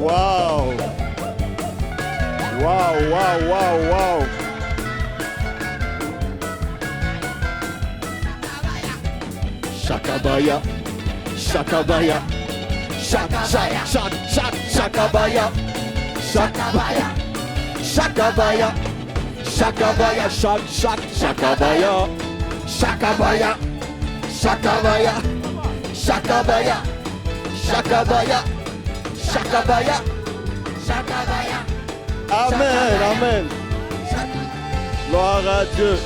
Waouh! Waouh, waouh, waouh, waouh! Shakabaya, Shakabaya, Shakabaya, Shakabaya, Shakabaya, Shakabaya, Shakabaya, Shakabaya, Shakabaya, Shakabaya, Shakabaya, Shakabaya, Shakabaya, Shakabaya. Amen, amen. Gloire à Dieu.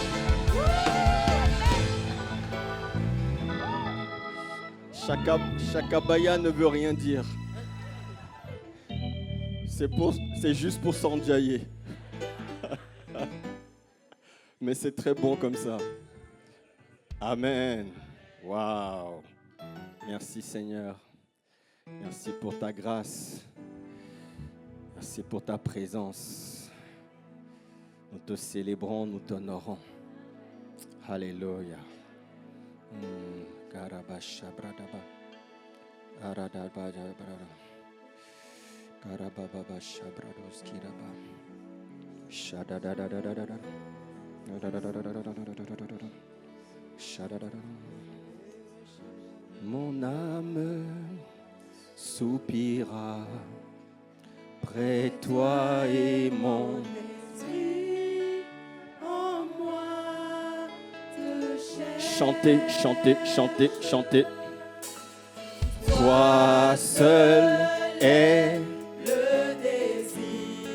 Shakabaya ne veut rien dire. C'est juste pour s'enjailler. Mais c'est très bon comme ça. Amen. Waouh. Merci Seigneur. Merci pour ta grâce. Merci pour ta présence. Nous te célébrons, nous t'honorons. Alléluia. Karabashabradaba. Aradabajabradaba. Karabababashabradoskiraba. Shadadadadadadada. Shadadadadada. Mon âme soupira près de toi et mon esprit en moi te cherche. chantez, chantez, chantez, chantez. Toi seul est Le désir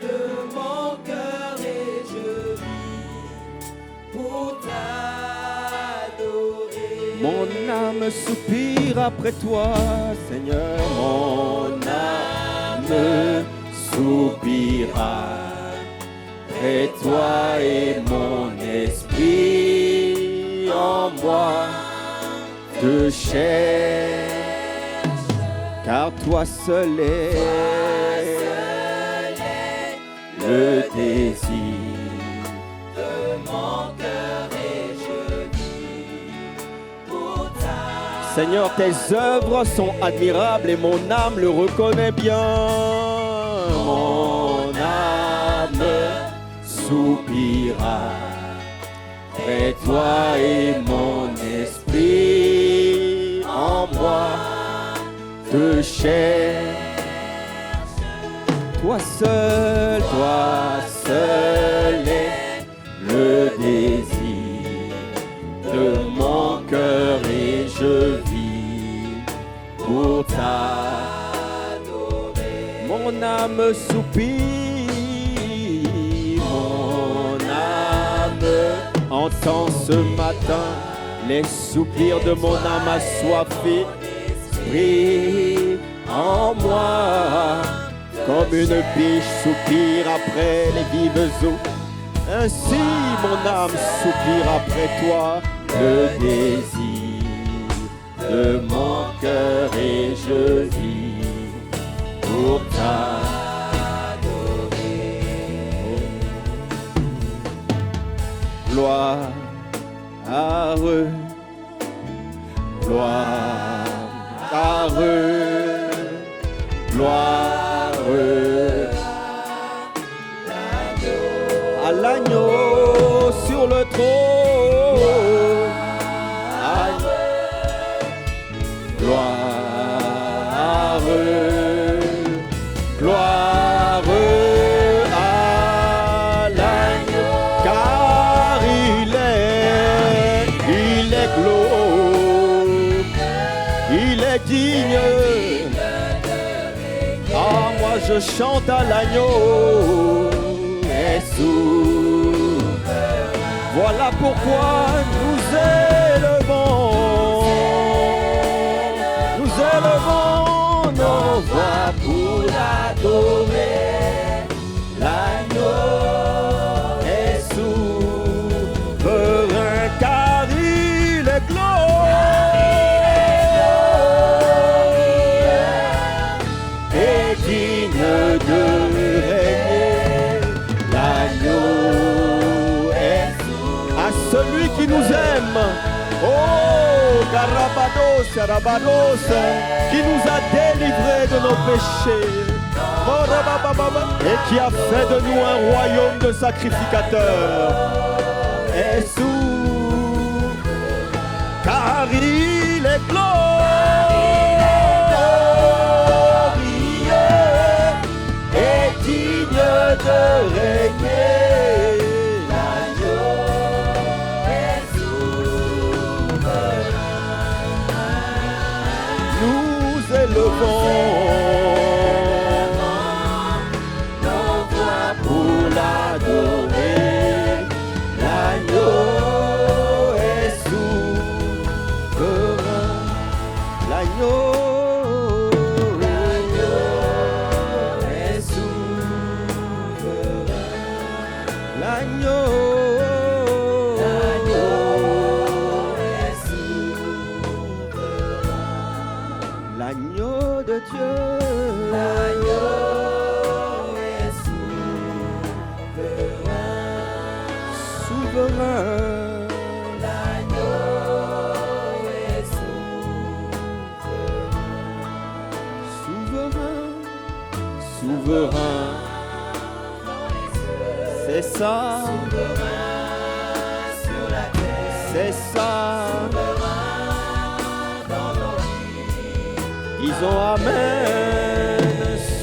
de mon cœur et je vis pour t'adorer. mon âme soupire après toi, Seigneur. Mon âme soupira près de toi et mon esprit en moi te cherche. Car toi seul est le désir De mon cœur et je vis pour t'adorer. Seigneur, tes œuvres sont admirables et mon âme le reconnaît bien. Mon âme soupira près de toi et mon esprit en moi te cherche. Toi seul est le désir de mon cœur et je vis pour t'adorer. Mon âme soupire, mon âme entend ce matin les soupirs de mon âme assoiffée. Esprit en moi, comme une biche soupire après les vives eaux. Ainsi mon âme soupire après toi, le désir de mon cœur et je vis pour t'adorer. Gloire, gloire, gloire à l'agneau sur le trône. Gloire, gloire à l'agneau, car il est glorieux, il est digne. Ah, moi je chante à l'agneau et souverain. Voilà pourquoi nous élevons nos voix pour l'adorer. L'agneau est souverain car il est glorieux et digne de régner. L'agneau est à celui qui nous aime. Oh, Garabados, Arabados, qui nous a délivrés de nos péchés. Et qui a fait de nous un royaume de sacrificateurs. Et sous, car il est glorieux et digne de régner. L'agneau est souverain. Nous élevons nos voix pour l'adorer. L'agneau est souverain. L'agneau est souverain. L'agneau est souverain. L'agneau de Dieu. L'agneau est souverain. Souverain. L'agneau est souverain. Souverain. Souverain. C'est ça. Souverain sur la terre. C'est ça. Souverain dans nos vies. Disons Amen.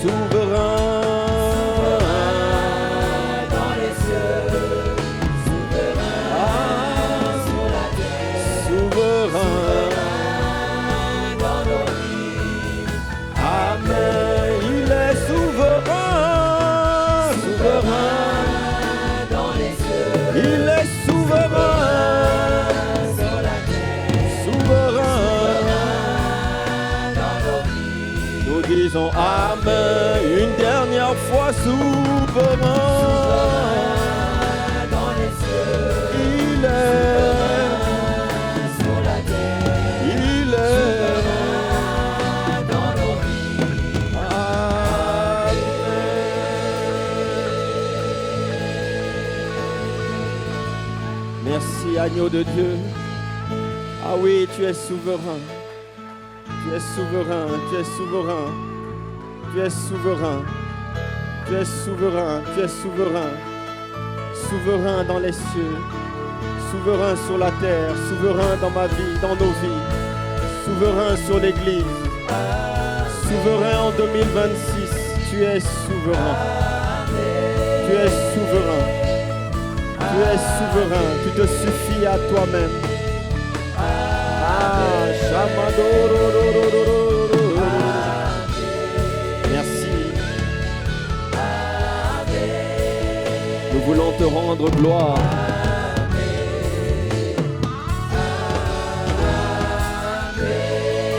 Souverain. Dans les cieux. Souverain sur la terre. Souverain. Dans nos vies. Amen. Il est souverain. Souverain. Dans les cieux. Il est souverain. Sur la terre. Souverain. Dans nos vies. Nous disons Amen. Une dernière fois souverain. Dans les cieux. Il est. Sur la terre. Il est. Dans nos vies. Amen. Merci, agneau de Dieu. Ah oui, tu es souverain. Tu es souverain, tu es souverain. Tu es souverain. Tu es souverain, tu es souverain. Souverain dans les cieux. Souverain sur la terre. Souverain dans ma vie, dans nos vies. Souverain sur l'église. Souverain en 2026. Tu es souverain. Tu es souverain. Tu es souverain. Tu te suffis à toi-même. Ah, Shamadorororororo. Merci. Nous voulons te rendre gloire.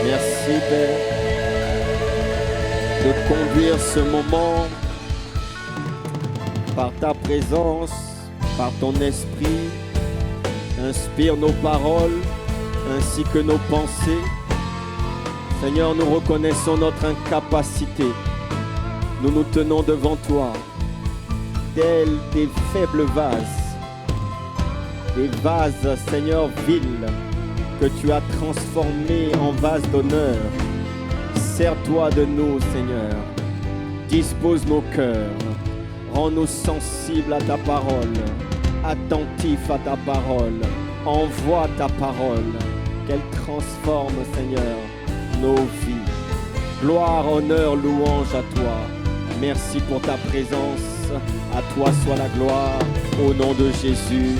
Merci, Père, de conduire ce moment par ta présence, par ton esprit. Inspire nos paroles ainsi que nos pensées. Seigneur, nous reconnaissons notre incapacité. Nous nous tenons devant toi, tels des faibles vases. Des vases, Seigneur, vils, que tu as transformés en vases d'honneur. Sers-toi de nous, Seigneur. Dispose nos cœurs. Rends-nous sensibles à ta parole, attentifs à ta parole. Envoie ta parole, qu'elle transforme, Seigneur, nos vies. Gloire, honneur, louange à toi. Merci pour ta présence. À toi soit la gloire. Au nom de Jésus.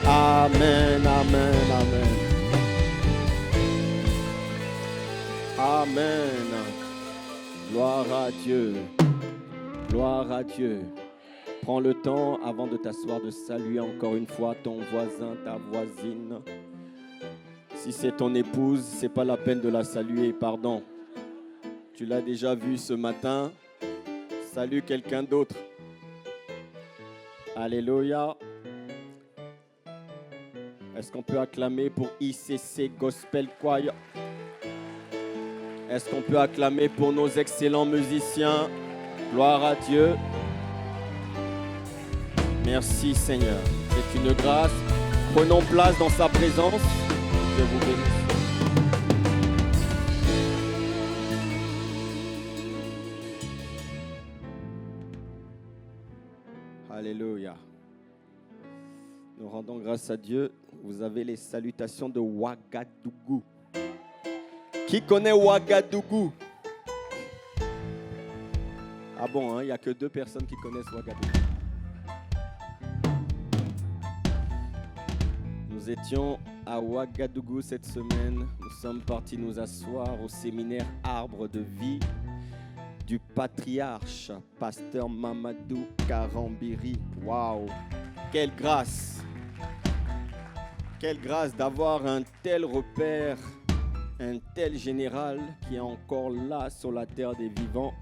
Amen, amen, amen. Amen. Gloire à Dieu. Gloire à Dieu. Prends le temps avant de t'asseoir de saluer encore une fois ton voisin, ta voisine. Si c'est ton épouse, c'est pas la peine de la saluer, pardon. Tu l'as déjà vue ce matin. Salue quelqu'un d'autre. Alléluia. Est-ce qu'on peut acclamer pour ICC Gospel Choir? Est-ce qu'on peut acclamer pour nos excellents musiciens? Gloire à Dieu. Merci Seigneur. C'est une grâce. Prenons place dans sa présence. Je vous bénisse. Alléluia. Nous rendons grâce à Dieu. Vous avez les salutations de Ouagadougou. Qui connaît Ouagadougou? Ah bon, il n'y a que 2 personnes qui connaissent Ouagadougou. Nous étions à Ouagadougou cette semaine. Nous sommes partis nous asseoir au séminaire Arbre de vie du patriarche, pasteur Mamadou Karambiri. Waouh! Quelle grâce! Quelle grâce d'avoir un tel repère, un tel général qui est encore là sur la terre des vivants.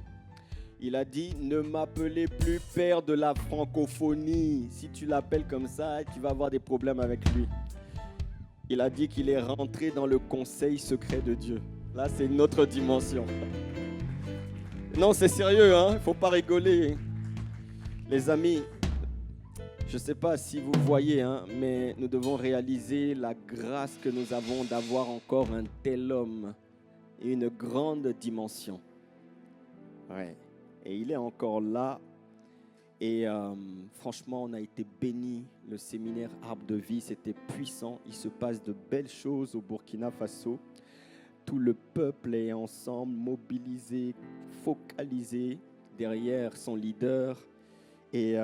Il a dit, ne m'appelez plus père de la francophonie. Si tu l'appelles comme ça, tu vas avoir des problèmes avec lui. Il a dit qu'il est rentré dans le conseil secret de Dieu. Là, c'est une autre dimension. Non, c'est sérieux, hein? Il ne faut pas rigoler. Les amis, je ne sais pas si vous voyez, hein, mais nous devons réaliser la grâce que nous avons d'avoir encore un tel homme et une grande dimension. Ouais. Et il est encore là. Et franchement, on a été bénis. Le séminaire Arbre de vie, c'était puissant. Il se passe de belles choses au Burkina Faso. Tout le peuple est ensemble, mobilisé, focalisé derrière son leader. Et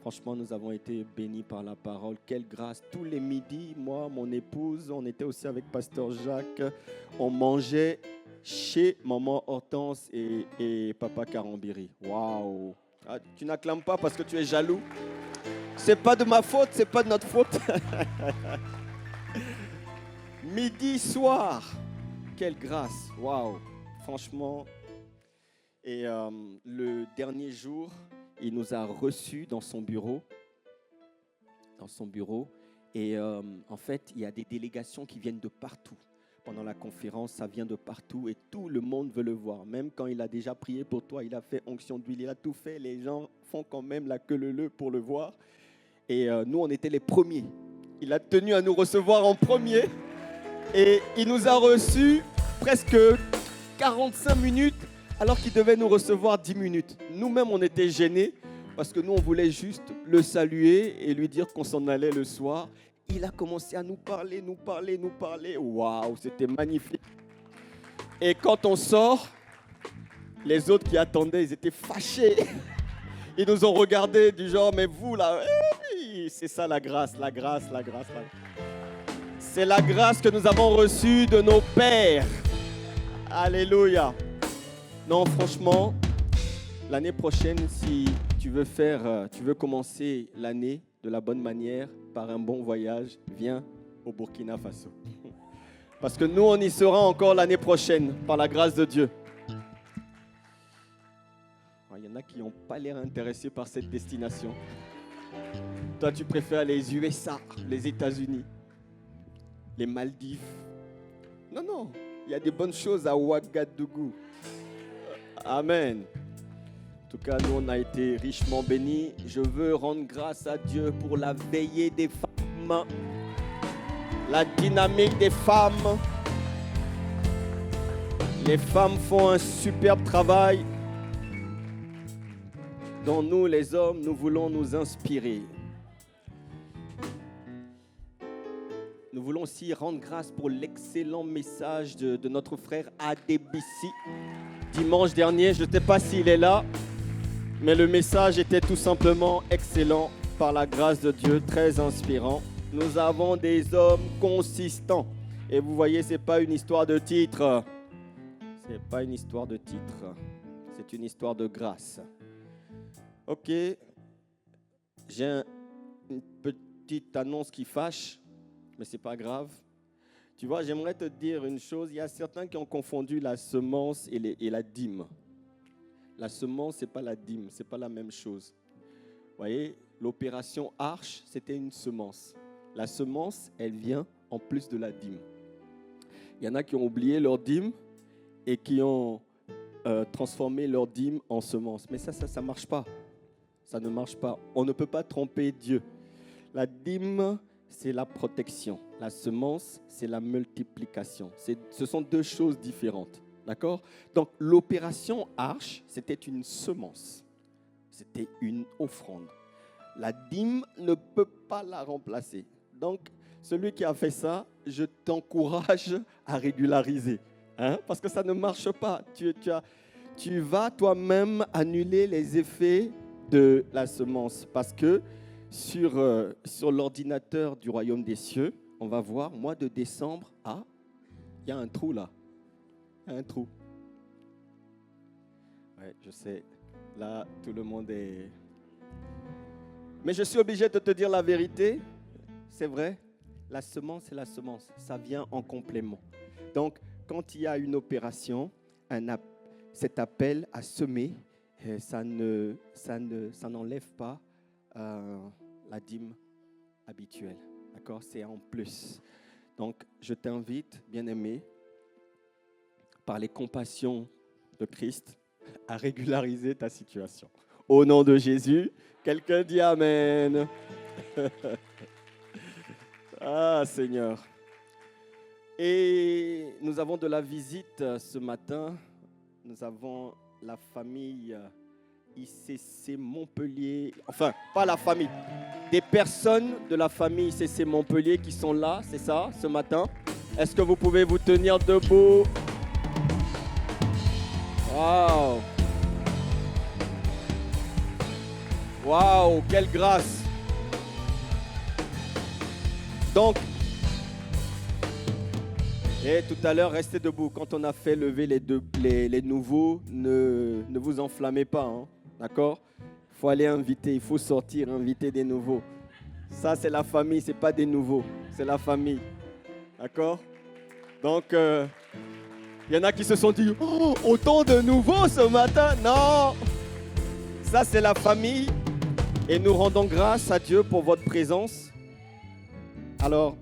franchement, nous avons été bénis par la parole. Quelle grâce. Tous les midis, moi, mon épouse, on était aussi avec Pasteur Jacques. On mangeait chez maman Hortense et papa Karambiri. Waouh! Ah, tu n'acclames pas parce que tu es jaloux? C'est pas de ma faute, c'est pas de notre faute. Midi, soir. Quelle grâce. Waouh! Franchement. Et le dernier jour, il nous a reçus dans son bureau. Et en fait, il y a des délégations qui viennent de partout. Pendant la conférence, ça vient de partout et tout le monde veut le voir. Même quand il a déjà prié pour toi, il a fait onction d'huile, il a tout fait. Les gens font quand même la queue leu pour le voir. Et nous, on était les premiers. Il a tenu à nous recevoir en premier. Et il nous a reçus presque 45 minutes alors qu'il devait nous recevoir 10 minutes. Nous-mêmes, on était gênés parce que nous, on voulait juste le saluer et lui dire qu'on s'en allait le soir. Il a commencé à nous parler. Waouh, c'était magnifique. Et quand on sort, les autres qui attendaient, ils étaient fâchés. Ils nous ont regardés du genre, mais vous là, c'est ça la grâce. C'est la grâce que nous avons reçue de nos pères. Alléluia. Non, franchement, l'année prochaine, si tu veux commencer l'année de la bonne manière, par un bon voyage, viens au Burkina Faso. Parce que nous, on y sera encore l'année prochaine, par la grâce de Dieu. Il y en a qui n'ont pas l'air intéressés par cette destination. Toi, tu préfères les USA, les États-Unis, les Maldives. Non, il y a des bonnes choses à Ouagadougou. Amen. En tout cas, nous, on a été richement bénis. Je veux rendre grâce à Dieu pour la veillée des femmes, la dynamique des femmes. Les femmes font un superbe travail dont nous, les hommes, nous voulons nous inspirer. Nous voulons aussi rendre grâce pour l'excellent message de notre frère Adebisi. Dimanche dernier, je ne sais pas s'il est là, mais le message était tout simplement excellent par la grâce de Dieu, très inspirant. Nous avons des hommes consistants. Et vous voyez, ce n'est pas une histoire de titre. Ce n'est pas une histoire de titre. C'est une histoire de grâce. Ok. J'ai une petite annonce qui fâche, mais ce n'est pas grave. Tu vois, j'aimerais te dire une chose. Il y a certains qui ont confondu la semence et la dîme. La semence, ce n'est pas la dîme, ce n'est pas la même chose. Vous voyez, l'opération Arche, c'était une semence. La semence, elle vient en plus de la dîme. Il y en a qui ont oublié leur dîme et qui ont transformé leur dîme en semence. Mais ça ne marche pas. Ça ne marche pas. On ne peut pas tromper Dieu. La dîme, c'est la protection. La semence, c'est la multiplication. Ce sont deux choses différentes. D'accord? Donc, l'opération Arche, c'était une semence. C'était une offrande. La dîme ne peut pas la remplacer. Donc, celui qui a fait ça, je t'encourage à régulariser. Hein? Parce que ça ne marche pas. Tu vas toi-même annuler les effets de la semence. Parce que sur l'ordinateur du royaume des cieux, on va voir, mois de décembre, il y a un trou là. Il y a un trou. Ouais, je sais. Là, tout le monde est... Mais je suis obligé de te dire la vérité. C'est vrai, la semence, c'est la semence. Ça vient en complément. Donc, quand il y a une opération, cet appel à semer, ça n'enlève pas la dîme habituelle. D'accord? C'est en plus. Donc, je t'invite, bien-aimé, par les compassions de Christ, à régulariser ta situation. Au nom de Jésus, quelqu'un dit Amen. Ah, Seigneur. Et nous avons de la visite ce matin. Nous avons la famille ICC Montpellier. Enfin, pas la famille. Des personnes de la famille ICC Montpellier qui sont là, c'est ça, ce matin. Est-ce que vous pouvez vous tenir debout? Waouh! Waouh, quelle grâce! Donc, et tout à l'heure, restez debout. Quand on a fait lever les nouveaux, ne vous enflammez pas, hein, d'accord? Il faut aller inviter, il faut sortir, inviter des nouveaux. Ça, c'est la famille, ce n'est pas des nouveaux, c'est la famille, d'accord? Donc, il y en a qui se sont dit, oh, autant de nouveaux ce matin. Non, ça, c'est la famille. Et nous rendons grâce à Dieu pour votre présence. Alors,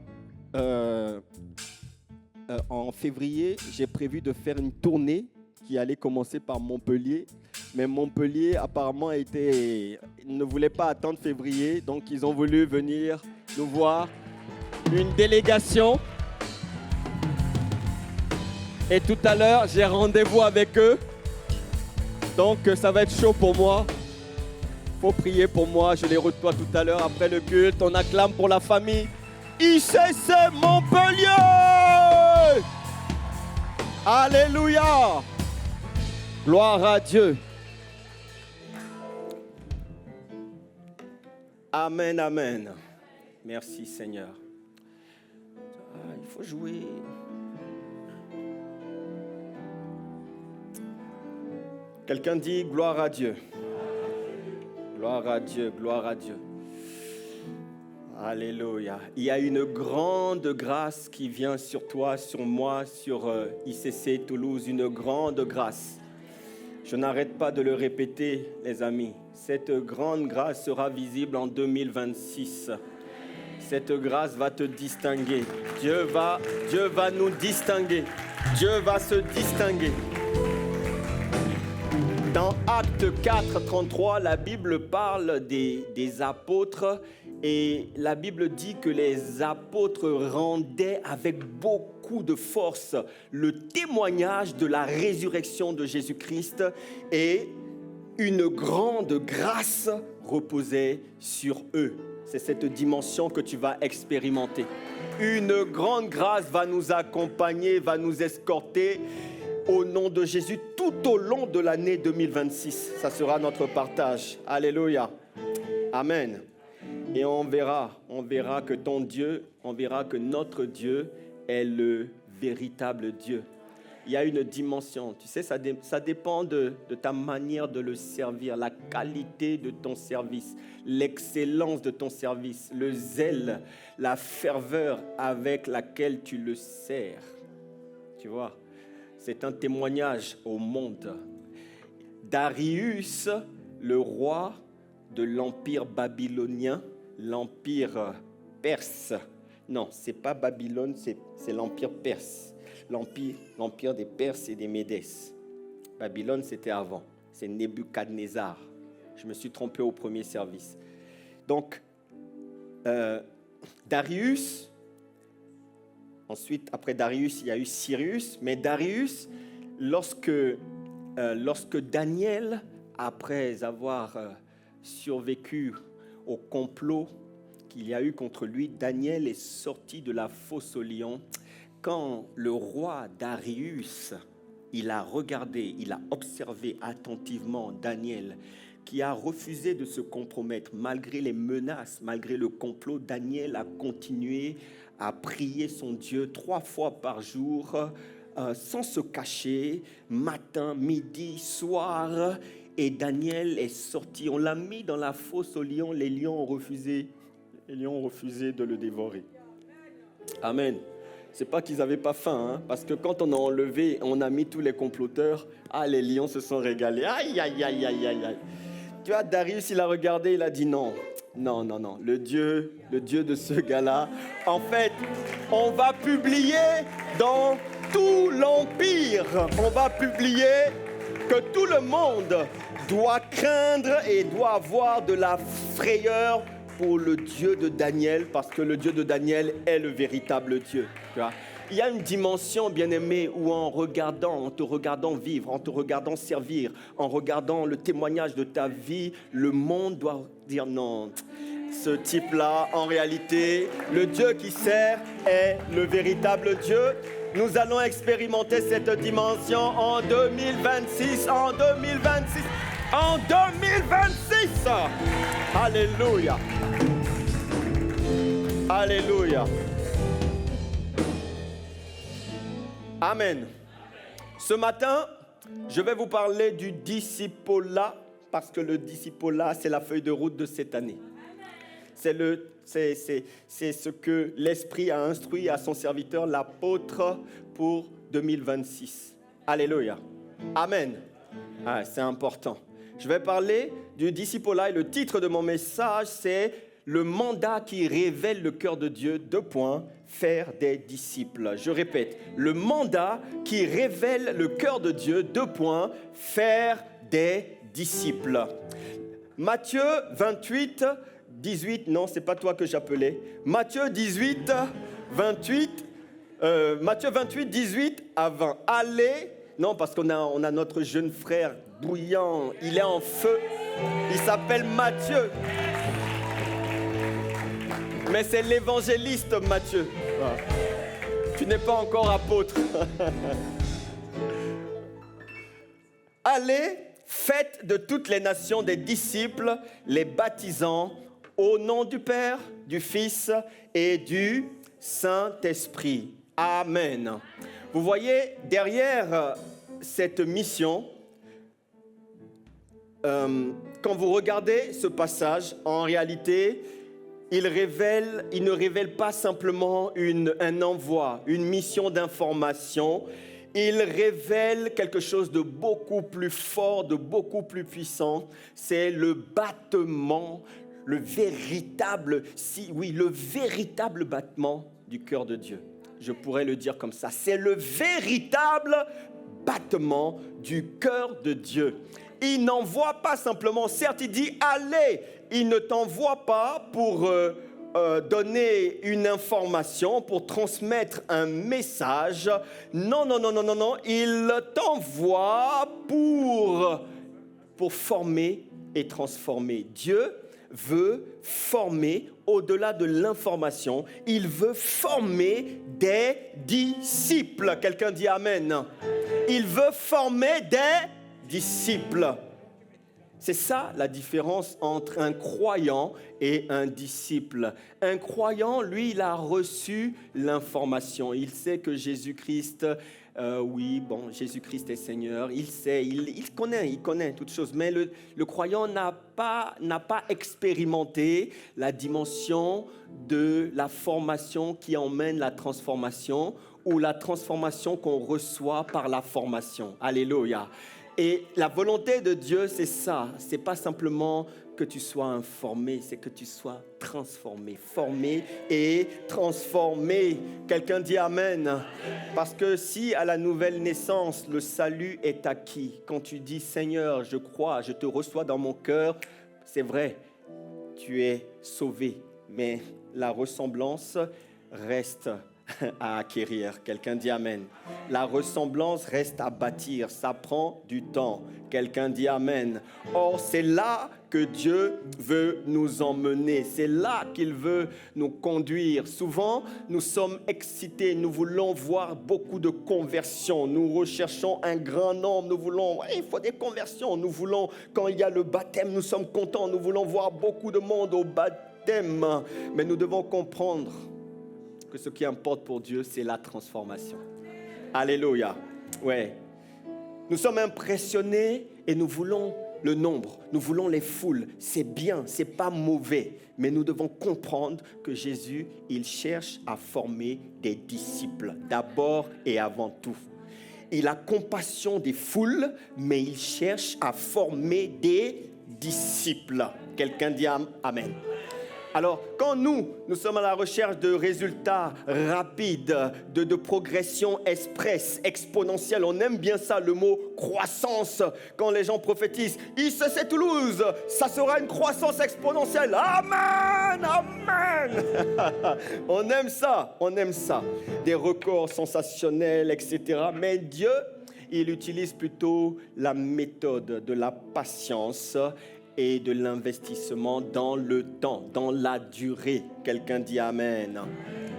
en février, j'ai prévu de faire une tournée qui allait commencer par Montpellier. Mais Montpellier, apparemment, ne voulait pas attendre février. Donc, ils ont voulu venir nous voir. Une délégation. Et tout à l'heure, j'ai rendez-vous avec eux. Donc, ça va être chaud pour moi. Il faut prier pour moi. Je les reçois tout à l'heure après le culte. On acclame pour la famille ICC Montpellier. Alléluia. Gloire à Dieu. Amen, amen. Merci Seigneur. Il faut jouer. Quelqu'un dit gloire à Dieu. Gloire à Dieu, gloire à Dieu. Alléluia. Il y a une grande grâce qui vient sur toi, sur moi, sur ICC Toulouse, une grande grâce. Je n'arrête pas de le répéter, les amis. Cette grande grâce sera visible en 2026. Cette grâce va te distinguer. Dieu va nous distinguer. Dieu va se distinguer. Dans Actes 4, 33, la Bible parle des apôtres et la Bible dit que les apôtres rendaient avec beaucoup de force le témoignage de la résurrection de Jésus-Christ et une grande grâce reposait sur eux. C'est cette dimension que tu vas expérimenter. Une grande grâce va nous accompagner, va nous escorter au nom de Jésus tout au long de l'année 2026. Ça sera notre partage. Alléluia. Amen. Et on verra que ton Dieu, on verra que notre Dieu est le véritable Dieu. Il y a une dimension, tu sais, ça dépend de ta manière de le servir, la qualité de ton service, l'excellence de ton service, le zèle, la ferveur avec laquelle tu le sers. Tu vois, c'est un témoignage au monde. Darius, le roi de l'empire babylonien, l'empire perse. Non, c'est pas Babylone, c'est l'empire perse. L'empire des Perses et des Médès. Babylone, c'était avant. C'est Nebuchadnezzar. Je me suis trompé au premier service. Donc, Darius, ensuite, après Darius, il y a eu Cyrus. Mais Darius, lorsque Daniel, après avoir survécu au complot qu'il y a eu contre lui, Daniel est sorti de la fosse aux lions. Quand le roi Darius, il a regardé, il a observé attentivement Daniel, qui a refusé de se compromettre malgré les menaces, malgré le complot, Daniel a continué à prier son Dieu 3 fois par jour, sans se cacher, matin, midi, soir. Et Daniel est sorti, on l'a mis dans la fosse aux lions, les lions ont refusé de le dévorer. Amen. C'est pas qu'ils n'avaient pas faim, hein, parce que quand on a enlevé, on a mis tous les comploteurs, les lions se sont régalés. Aïe, aïe, aïe, aïe, aïe, aïe. Tu vois, Darius, il a regardé, il a dit non. Non, non, non. Le Dieu de ce gars-là, en fait, on va publier dans tout l'Empire, on va publier que tout le monde doit craindre et doit avoir de la frayeur pour le Dieu de Daniel, parce que le Dieu de Daniel est le véritable Dieu. Tu vois? Il y a une dimension, bien-aimé, où en te regardant vivre, en te regardant servir, en regardant le témoignage de ta vie, le monde doit dire non. Ce type-là, en réalité, le Dieu qui sert est le véritable Dieu. Nous allons expérimenter cette dimension en 2026, en 2026, en 2026. Alléluia. Alléluia. Amen. Ce matin, je vais vous parler du discipolat, parce que le discipolat, c'est la feuille de route de cette année. C'est ce que l'Esprit a instruit à son serviteur, l'apôtre, pour 2026. Alléluia. Amen. C'est important. Je vais parler du discipolat et le titre de mon message, c'est « Le mandat qui révèle le cœur de Dieu, : faire des disciples ». Je répète, le mandat qui révèle le cœur de Dieu, : faire des disciples. Matthieu 28, 18, non, c'est pas toi que j'appelais. Matthieu 18, 28, Matthieu 28, 18 à 20. Allez, non, parce qu'on a notre jeune frère bouillant, il est en feu, il s'appelle Matthieu. Mais c'est l'évangéliste Matthieu. Tu n'es pas encore apôtre. Allez, faites de toutes les nations des disciples, les baptisant au nom du Père, du Fils et du Saint-Esprit. Amen. Vous voyez, derrière cette mission, quand vous regardez ce passage, en réalité, il ne révèle pas simplement un envoi, une mission d'information. Il révèle quelque chose de beaucoup plus fort, de beaucoup plus puissant. C'est le battement, le véritable battement du cœur de Dieu. Je pourrais le dire comme ça. C'est le véritable battement du cœur de Dieu. Il n'envoie pas simplement, certes il dit allez, il ne t'envoie pas pour donner une information, pour transmettre un message. Non, il t'envoie pour former et transformer. Dieu veut former au-delà de l'information. Il veut former des disciples. Quelqu'un dit amen. Il veut former des disciples. C'est ça la différence entre un croyant et un disciple. Un croyant, lui, il a reçu l'information. Il sait que Jésus-Christ, Jésus-Christ est Seigneur. Il sait, il connaît toutes choses. Mais le croyant n'a pas expérimenté la dimension de la formation qui emmène la transformation, ou la transformation qu'on reçoit par la formation. Alléluia. Et la volonté de Dieu, c'est ça. C'est pas simplement que tu sois informé, c'est que tu sois transformé, formé et transformé. Quelqu'un dit amen. Parce que si à la nouvelle naissance, le salut est acquis, quand tu dis Seigneur, je crois, je te reçois dans mon cœur, c'est vrai, tu es sauvé. Mais la ressemblance reste à acquérir. Quelqu'un dit Amen. La ressemblance reste à bâtir. Ça prend du temps. Quelqu'un dit Amen. Or, c'est là que Dieu veut nous emmener. C'est là qu'il veut nous conduire. Souvent, nous sommes excités. Nous voulons voir beaucoup de conversions. Nous recherchons un grand nombre. Nous voulons, il faut des conversions. Nous voulons, quand il y a le baptême, nous sommes contents. Nous voulons voir beaucoup de monde au baptême. Mais nous devons comprendre que ce qui importe pour Dieu, c'est la transformation. Alléluia. Ouais. Nous sommes impressionnés et nous voulons le nombre, nous voulons les foules. C'est bien, c'est pas mauvais. Mais nous devons comprendre que Jésus, il cherche à former des disciples, d'abord et avant tout. Il a compassion des foules, mais il cherche à former des disciples. Quelqu'un dit Amen. Alors, quand nous sommes à la recherche de résultats rapides, de progression exponentielle, on aime bien ça, le mot croissance. Quand les gens prophétisent, ICC Toulouse, ça sera une croissance exponentielle. Amen, amen. On aime ça. Des records sensationnels, etc. Mais Dieu, il utilise plutôt la méthode de la patience et de l'investissement dans le temps, dans la durée. Quelqu'un dit Amen.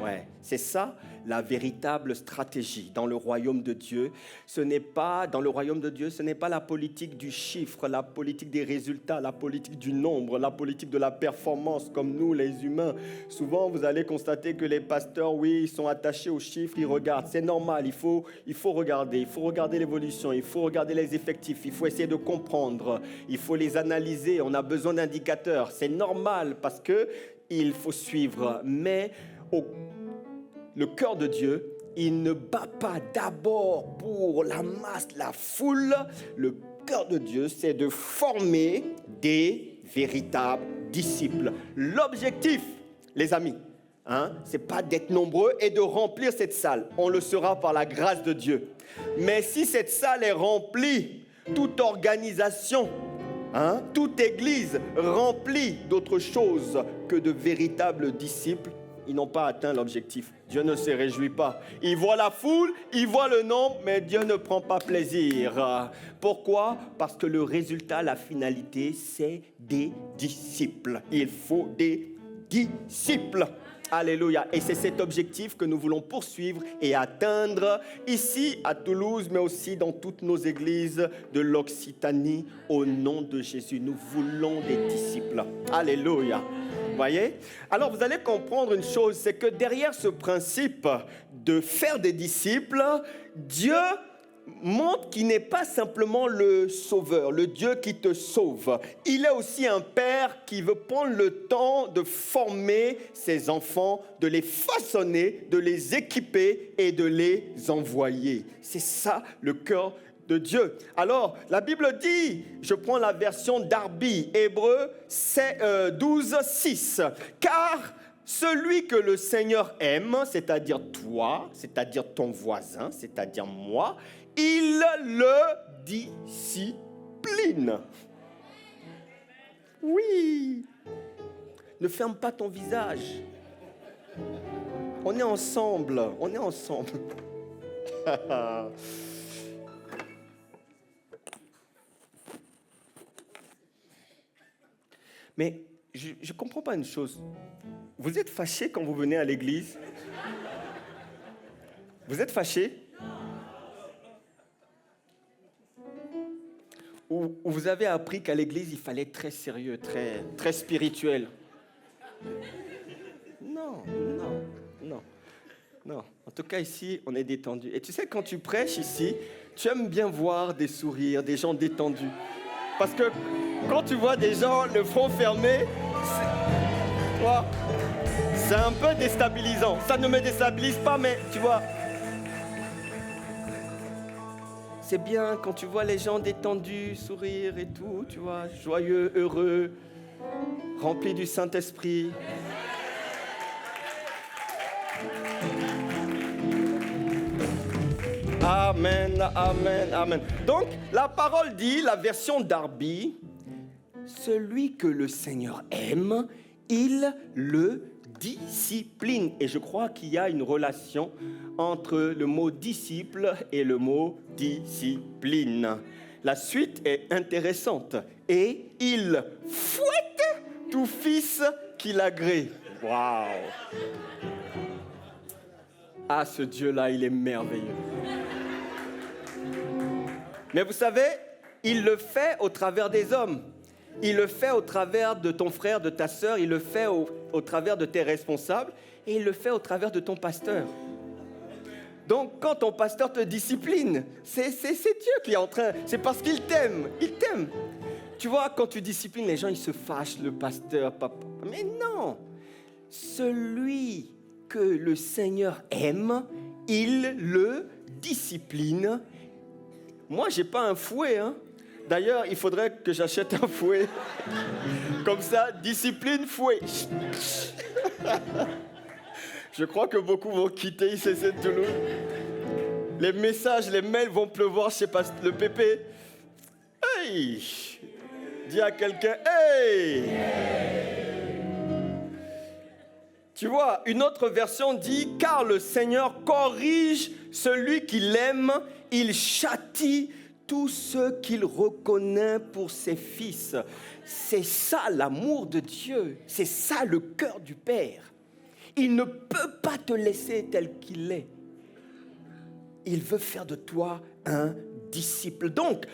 Ouais, c'est ça la véritable stratégie dans le royaume de Dieu. Dans le royaume de Dieu, ce n'est pas la politique du chiffre, la politique des résultats, la politique du nombre, la politique de la performance comme nous les humains. Souvent, vous allez constater que les pasteurs, oui, ils sont attachés aux chiffres, ils regardent. C'est normal, il faut regarder l'évolution, il faut regarder les effectifs, il faut essayer de comprendre, il faut les analyser, on a besoin d'indicateurs. C'est normal parce qu'il faut suivre, mais le cœur de Dieu, il ne bat pas d'abord pour la masse, la foule. Le cœur de Dieu, c'est de former des véritables disciples. L'objectif, les amis, c'est pas d'être nombreux et de remplir cette salle. On le sera par la grâce de Dieu. Mais si cette salle est remplie, toute organisation, toute église remplie d'autre chose que de véritables disciples, ils n'ont pas atteint l'objectif. Dieu ne se réjouit pas. Il voit la foule, il voit le nombre, mais Dieu ne prend pas plaisir. Pourquoi ? Parce que le résultat, la finalité, c'est des disciples. Il faut des disciples. Alléluia. Et c'est cet objectif que nous voulons poursuivre et atteindre ici à Toulouse, mais aussi dans toutes nos églises de l'Occitanie, au nom de Jésus. Nous voulons des disciples. Alléluia. Voyez ? Alors vous allez comprendre une chose, c'est que derrière ce principe de faire des disciples, Dieu montre qu'il n'est pas simplement le sauveur, le Dieu qui te sauve. Il est aussi un père qui veut prendre le temps de former ses enfants, de les façonner, de les équiper et de les envoyer. C'est ça le cœur de Dieu. Alors, la Bible dit, je prends la version Darby, Hébreux 12:6, car celui que le Seigneur aime, c'est-à-dire toi, c'est-à-dire ton voisin, c'est-à-dire moi, il le discipline. Oui. Ne ferme pas ton visage. On est ensemble. Mais je ne comprends pas une chose. Vous êtes fâchés quand vous venez à l'église ? Vous êtes fâchés ? Ou vous avez appris qu'à l'église, il fallait être très sérieux, très spirituel ? Non. En tout cas, ici, on est détendu. Et tu sais, quand tu prêches ici, tu aimes bien voir des sourires, des gens détendus. Parce que quand tu vois des gens le front fermé, c'est un peu déstabilisant. Ça ne me déstabilise pas, mais tu vois, c'est bien quand tu vois les gens détendus, sourire et tout, tu vois, joyeux, heureux, remplis du Saint-Esprit. Amen, amen, amen. Donc, la parole dit, la version Darby, celui que le Seigneur aime, il le discipline. Et je crois qu'il y a une relation entre le mot disciple et le mot discipline. La suite est intéressante. Et il fouette tout fils qu'il agrée. Waouh! Ah, ce Dieu-là, il est merveilleux. Mais vous savez, il le fait au travers des hommes. Il le fait au travers de ton frère, de ta sœur. Il le fait au travers de tes responsables. Et il le fait au travers de ton pasteur. Donc, quand ton pasteur te discipline, c'est Dieu qui est en train... C'est parce qu'il t'aime. Il t'aime. Tu vois, quand tu disciplines, les gens, ils se fâchent, le pasteur, papa. Mais non! Celui que le Seigneur aime, il le discipline. Moi, j'ai pas un fouet, hein. D'ailleurs, il faudrait que j'achète un fouet. Comme ça, discipline, fouet. Je crois que beaucoup vont quitter ICC de Toulouse. Les messages, les mails vont pleuvoir chez le pépé. Hey! Dis à quelqu'un, hey! Tu vois, une autre version dit, car le Seigneur corrige celui qui l'aime, il châtie tous ceux qu'il reconnaît pour ses fils. C'est ça l'amour de Dieu, c'est ça le cœur du Père. Il ne peut pas te laisser tel qu'il est. Il veut faire de toi un disciple. Donc,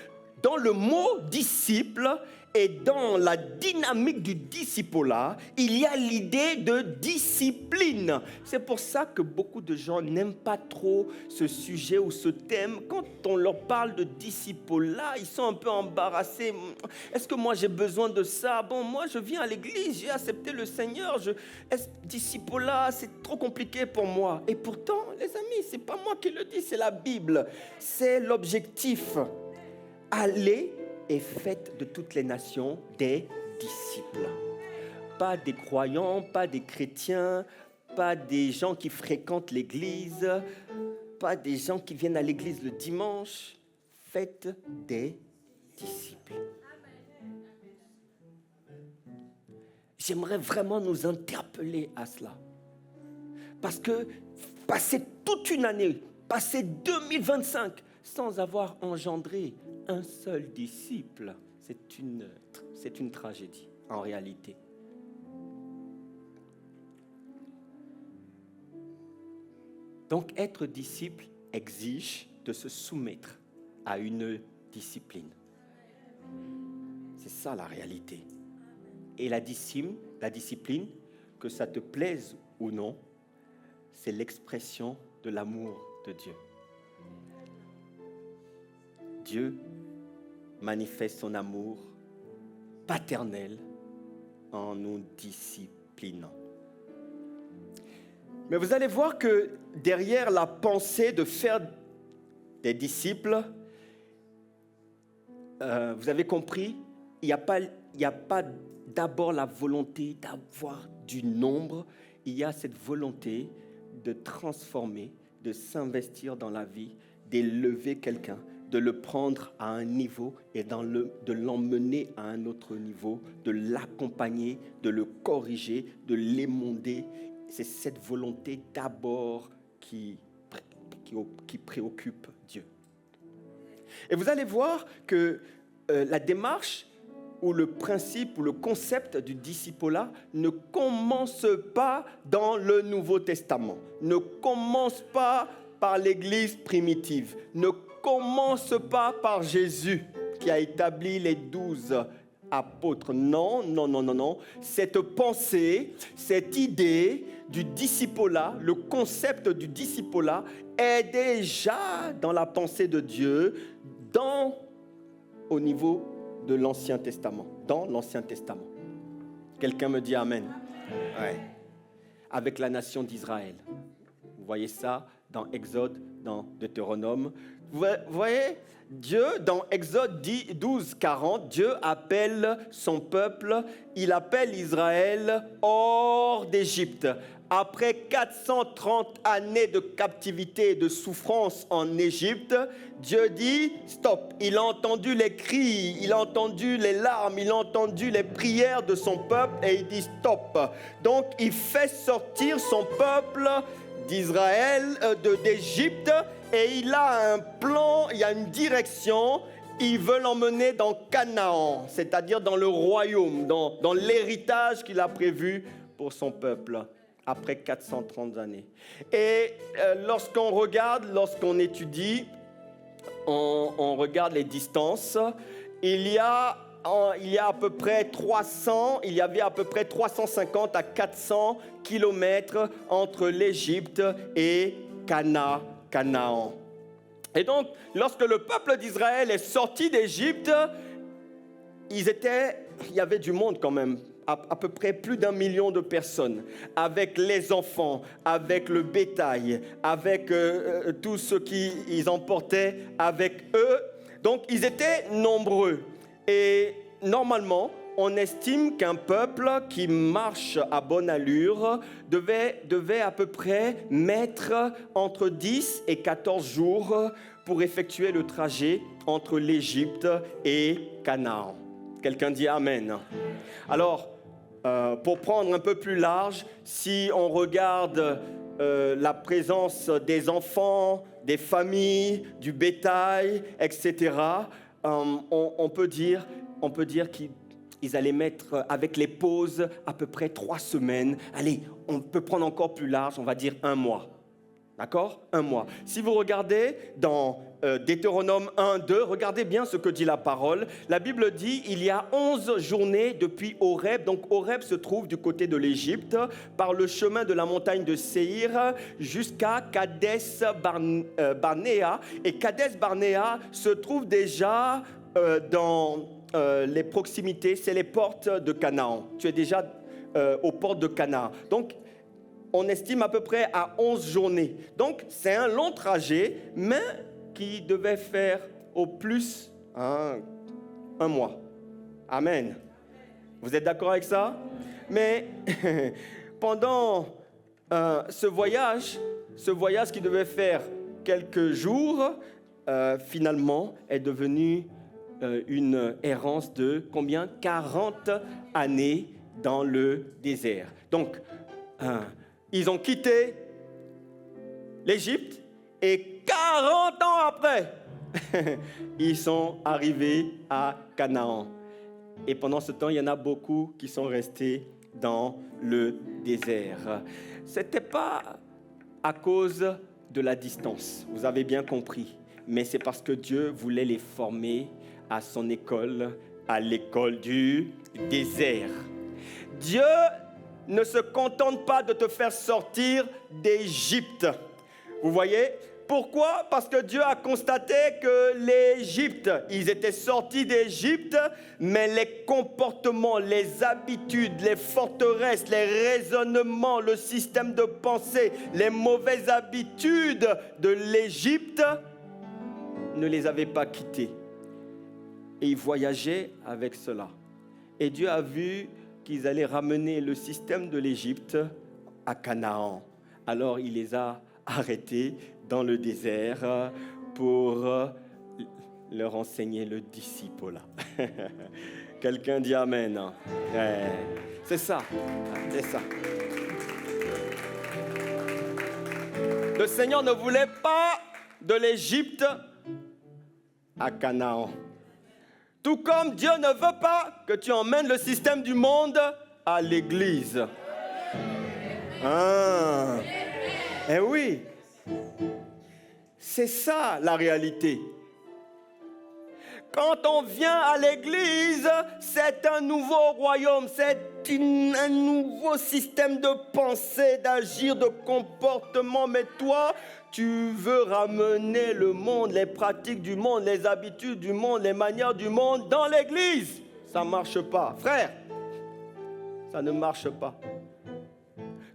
dans le mot disciple et dans la dynamique du discipolat, il y a l'idée de discipline. C'est pour ça que beaucoup de gens n'aiment pas trop ce sujet ou ce thème. Quand on leur parle de discipolat, ils sont un peu embarrassés. Est-ce que moi j'ai besoin de ça? Bon, moi je viens à l'église, j'ai accepté le Seigneur. Discipolat, c'est trop compliqué pour moi. Et pourtant, les amis, c'est pas moi qui le dis, c'est la Bible. C'est l'objectif. Allez et faites de toutes les nations des disciples. Pas des croyants, pas des chrétiens, pas des gens qui fréquentent l'église, pas des gens qui viennent à l'église le dimanche. Faites des disciples. J'aimerais vraiment nous interpeller à cela. Parce que passer toute une année, passer 2025 sans avoir engendré un seul disciple, c'est une tragédie en réalité. Donc être disciple exige de se soumettre à une discipline. C'est ça la réalité. Et la discipline, que ça te plaise ou non, c'est l'expression de l'amour de Dieu. Dieu manifeste son amour paternel en nous disciplinant. Mais vous allez voir que derrière la pensée de faire des disciples, vous avez compris, il n'y a pas d'abord la volonté d'avoir du nombre, il y a cette volonté de transformer, de s'investir dans la vie, d'élever quelqu'un, de le prendre à un niveau et de l'emmener à un autre niveau, de l'accompagner, de le corriger, de l'émonder. C'est cette volonté d'abord qui préoccupe Dieu. Et vous allez voir que la démarche ou le principe ou le concept du discipolat ne commence pas dans le Nouveau Testament, ne commence pas par l'Église primitive, ne commence pas par Jésus qui a établi les 12 apôtres. Non. Cette pensée, cette idée du discipolat, le concept du discipolat est déjà dans la pensée de Dieu au niveau de l'Ancien Testament, dans l'Ancien Testament. Quelqu'un me dit Amen. Ouais. Avec la nation d'Israël. Vous voyez ça dans Exode, dans Deutéronome. Vous voyez, Dieu, dans Exode 12, 40, Dieu appelle son peuple, il appelle Israël hors d'Égypte, après 430 années de captivité et de souffrance en Égypte, Dieu dit stop. Il a entendu les cris, il a entendu les larmes, il a entendu les prières de son peuple et il dit stop. Donc il fait sortir son peuple d'Israël, d'Égypte, et il a un plan, il y a une direction. Il veut l'emmener dans Canaan, c'est-à-dire dans le royaume, dans l'héritage qu'il a prévu pour son peuple, après 430 années. Et lorsqu'on regarde, lorsqu'on étudie, on regarde les distances, il y avait à peu près 350 à 400 kilomètres entre l'Égypte et Canaan. Et donc, lorsque le peuple d'Israël est sorti d'Égypte, il y avait du monde quand même, à peu près plus d'1 million de personnes, avec les enfants, avec le bétail, avec tout ce qu'ils emportaient avec eux. Donc, ils étaient nombreux. Et normalement, on estime qu'un peuple qui marche à bonne allure devait à peu près mettre entre 10 et 14 jours pour effectuer le trajet entre l'Égypte et Canaan. Quelqu'un dit Amen. Alors, pour prendre un peu plus large, si on regarde la présence des enfants, des familles, du bétail, etc., on peut dire qu'ils allaient mettre, avec les pauses, à peu près 3 semaines. Allez, on peut prendre encore plus large, on va dire 1 mois. D'accord ? 1 mois. Si vous regardez dans Deutéronome 1, 2, regardez bien ce que dit la parole. La Bible dit, il y a 11 journées depuis Horeb. Donc Horeb se trouve du côté de l'Égypte, par le chemin de la montagne de Séhir jusqu'à Kadès Barnéa. Et Kadès Barnéa se trouve déjà dans les proximités, c'est les portes de Canaan. Tu es déjà aux portes de Canaan. Donc, on estime à peu près à 11 journées. Donc, c'est un long trajet, mais qui devait faire au plus 1 mois. Amen. Vous êtes d'accord avec ça? Mais pendant ce voyage qui devait faire quelques jours, finalement, est devenu une errance de combien? 40 années dans le désert. Donc, ils ont quitté l'Égypte et 40 ans après, ils sont arrivés à Canaan. Et pendant ce temps, il y en a beaucoup qui sont restés dans le désert. Ce n'était pas à cause de la distance, vous avez bien compris, mais c'est parce que Dieu voulait les former à son école, à l'école du désert. Dieu ne se contente pas de te faire sortir d'Égypte. Vous voyez? Pourquoi? Parce que Dieu a constaté que l'Égypte, ils étaient sortis d'Égypte, mais les comportements, les habitudes, les forteresses, les raisonnements, le système de pensée, les mauvaises habitudes de l'Égypte ne les avaient pas quittés. Et ils voyageaient avec cela. Et Dieu a vu qu'ils allaient ramener le système de l'Égypte à Canaan. Alors il les a arrêtés dans le désert pour leur enseigner le disciple. Quelqu'un dit Amen. Ouais. C'est ça. C'est ça. Le Seigneur ne voulait pas de l'Égypte à Canaan. Tout comme Dieu ne veut pas que tu emmènes le système du monde à l'église. Eh oui, c'est ça la réalité. Quand on vient à l'église, c'est un nouveau royaume, c'est un nouveau système de pensée, d'agir, de comportement. Mais toi, tu veux ramener le monde, les pratiques du monde, les habitudes du monde, les manières du monde dans l'église. Ça ne marche pas. Frère, ça ne marche pas.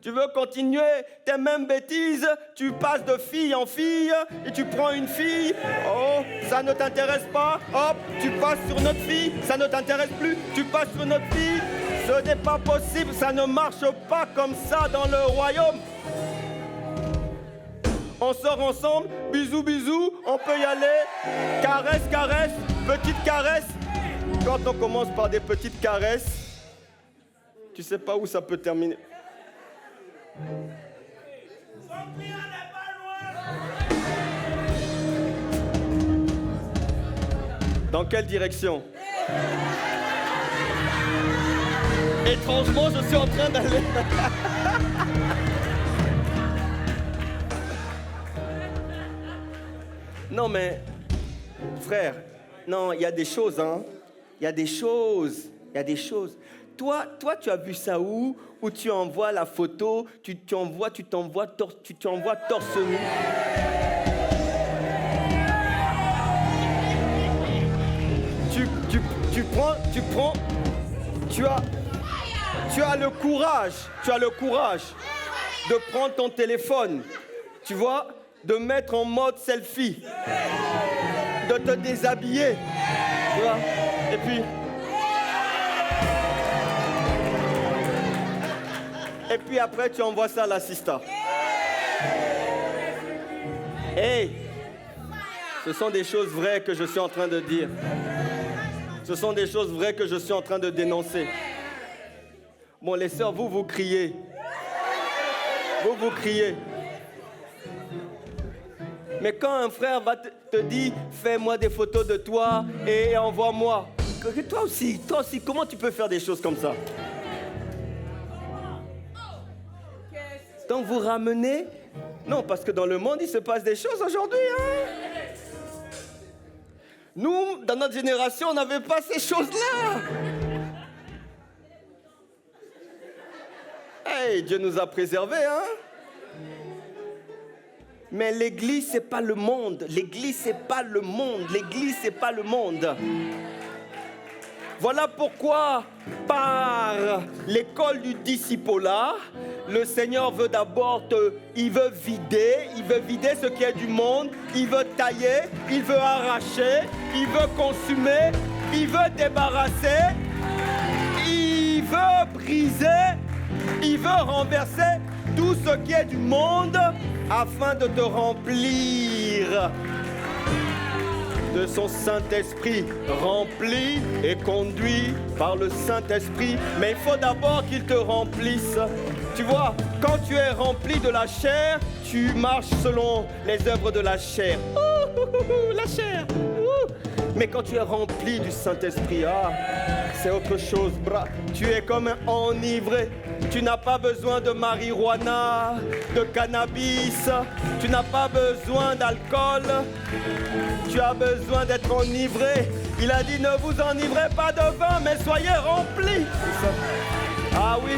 Tu veux continuer tes mêmes bêtises, tu passes de fille en fille et tu prends une fille, oh, ça ne t'intéresse pas, hop, tu passes sur notre fille, ça ne t'intéresse plus, tu passes sur notre fille, Ce n'est pas possible, ça ne marche pas comme ça dans le royaume. On sort ensemble, bisous, bisous, on peut y aller. Caresse, caresse, petite caresse. Quand on commence par des petites caresses, tu sais pas où ça peut terminer. Dans quelle direction? Étrangement, je suis en train d'aller. Non mais, frère, non, il y a des choses, hein. Il y a des choses. Toi, tu as vu ça où tu envoies la photo, tu t'envoies torse nu. Tu as le courage de prendre ton téléphone, tu vois, de mettre en mode selfie, de te déshabiller, tu vois, et puis après tu envoies ça à l'assistant. Hey, ce sont des choses vraies que je suis en train de dire. Ce sont des choses vraies que je suis en train de dénoncer. Bon, les sœurs, vous criez. Vous criez. Mais quand un frère te dit, fais-moi des photos de toi et envoie-moi. Toi aussi, comment tu peux faire des choses comme ça? Donc vous ramenez? Non, parce que dans le monde, il se passe des choses aujourd'hui, hein? Nous, dans notre génération, on n'avait pas ces choses-là. Hey, Dieu nous a préservés, hein? Mais l'église, c'est pas le monde. L'église, c'est pas le monde. L'église, c'est pas le monde. Voilà pourquoi, par l'école du discipulat, le Seigneur veut d'abord il veut vider ce qui est du monde, il veut tailler, il veut arracher, il veut consumer, il veut débarrasser, il veut briser, il veut renverser tout ce qui est du monde afin de te remplir de son Saint-Esprit, rempli et conduit par le Saint-Esprit. Mais il faut d'abord qu'il te remplisse. Tu vois, quand tu es rempli de la chair, tu marches selon les œuvres de la chair. La chair. Mais quand tu es rempli du Saint-Esprit, c'est autre chose. Tu es comme enivré. Tu n'as pas besoin de marijuana, de cannabis. Tu n'as pas besoin d'alcool. Tu as besoin d'être enivré. Il a dit, ne vous enivrez pas de vin, mais soyez remplis. Ah oui,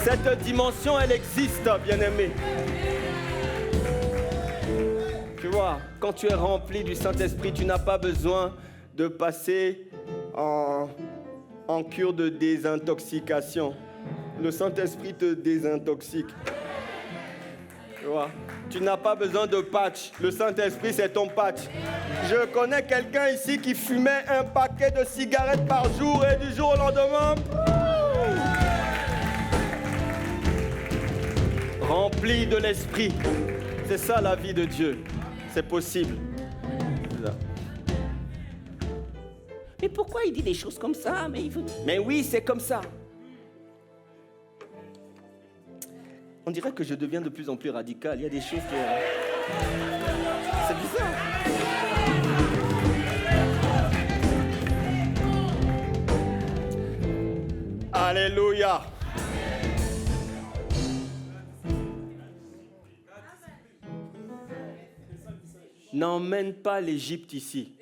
cette dimension, elle existe, bien-aimé. Tu vois, quand tu es rempli du Saint-Esprit, tu n'as pas besoin de passer en cure de désintoxication. Le Saint-Esprit te désintoxique. Tu vois, tu n'as pas besoin de patch. Le Saint-Esprit, c'est ton patch. Je connais quelqu'un ici qui fumait un paquet de cigarettes par jour et du jour au lendemain, rempli de l'Esprit. C'est ça la vie de Dieu. C'est possible. Mais pourquoi il dit des choses comme ça? Mais oui, c'est comme ça. On dirait que je deviens de plus en plus radical. Il y a des choses que... C'est bizarre. Alléluia. N'emmène pas l'Égypte ici.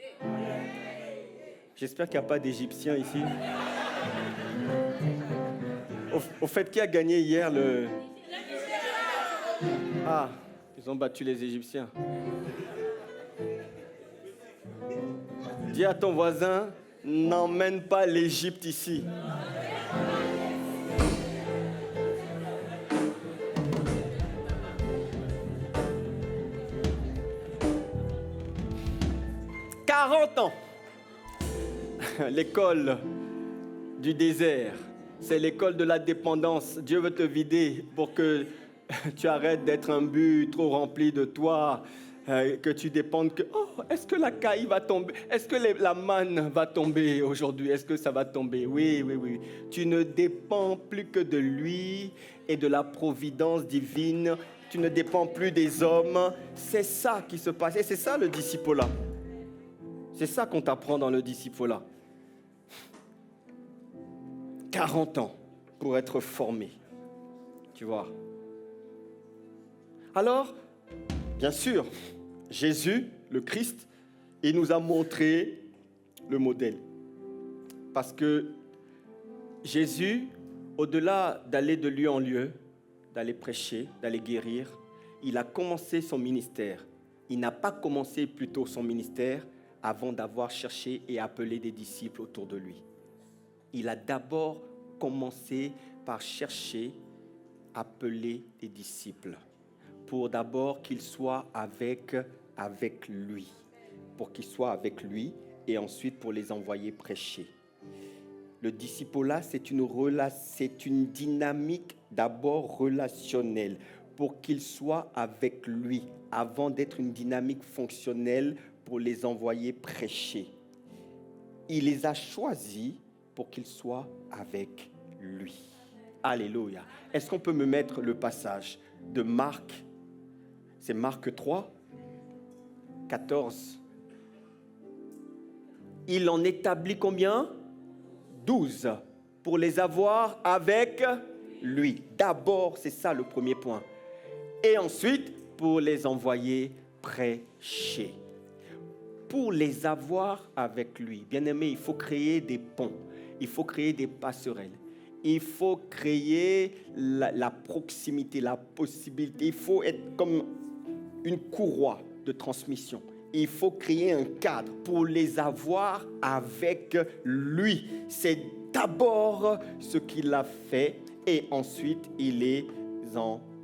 J'espère qu'il n'y a pas d'Égyptiens ici. Au fait, qui a gagné hier le... Ah, ils ont battu les Égyptiens. Dis à ton voisin, n'emmène pas l'Égypte ici. « 40 ans, l'école du désert, C'est l'école de la dépendance. Dieu veut te vider pour que tu arrêtes d'être un but trop rempli de toi, que tu dépendes que, oh, est-ce que la caille va tomber? Est-ce que la manne va tomber aujourd'hui? Est-ce que ça va tomber? Oui, oui, oui. Tu ne dépends plus que de lui et de la providence divine. Tu ne dépends plus des hommes. C'est ça qui se passe. Et c'est ça le disciple-là. C'est ça qu'on t'apprend dans le disciple-là. 40 ans pour être formé. Tu vois. Alors, bien sûr, Jésus, le Christ, il nous a montré le modèle. Parce que Jésus, au-delà d'aller de lieu en lieu, d'aller prêcher, d'aller guérir, il a commencé son ministère. Il n'a pas commencé plutôt son ministère avant d'avoir cherché et appelé des disciples autour de lui. Il a d'abord commencé par chercher, appeler des disciples, pour d'abord qu'ils soient avec lui, pour qu'ils soient avec lui, et ensuite pour les envoyer prêcher. Le disciple-là, c'est une dynamique d'abord relationnelle, pour qu'ils soient avec lui, avant d'être une dynamique fonctionnelle pour les envoyer prêcher. Il les a choisis pour qu'ils soient avec lui. Alléluia. Est-ce qu'on peut me mettre le passage de Marc? C'est Marc 3, 14. Il en établit combien? 12. Pour les avoir avec lui. D'abord, c'est ça le premier point. Et ensuite, pour les envoyer prêcher. Pour les avoir avec lui. Bien-aimé, il faut créer des ponts. Il faut créer des passerelles. Il faut créer la proximité, la possibilité. Il faut être comme une courroie de transmission. Il faut créer un cadre pour les avoir avec lui. C'est d'abord ce qu'il a fait et ensuite il les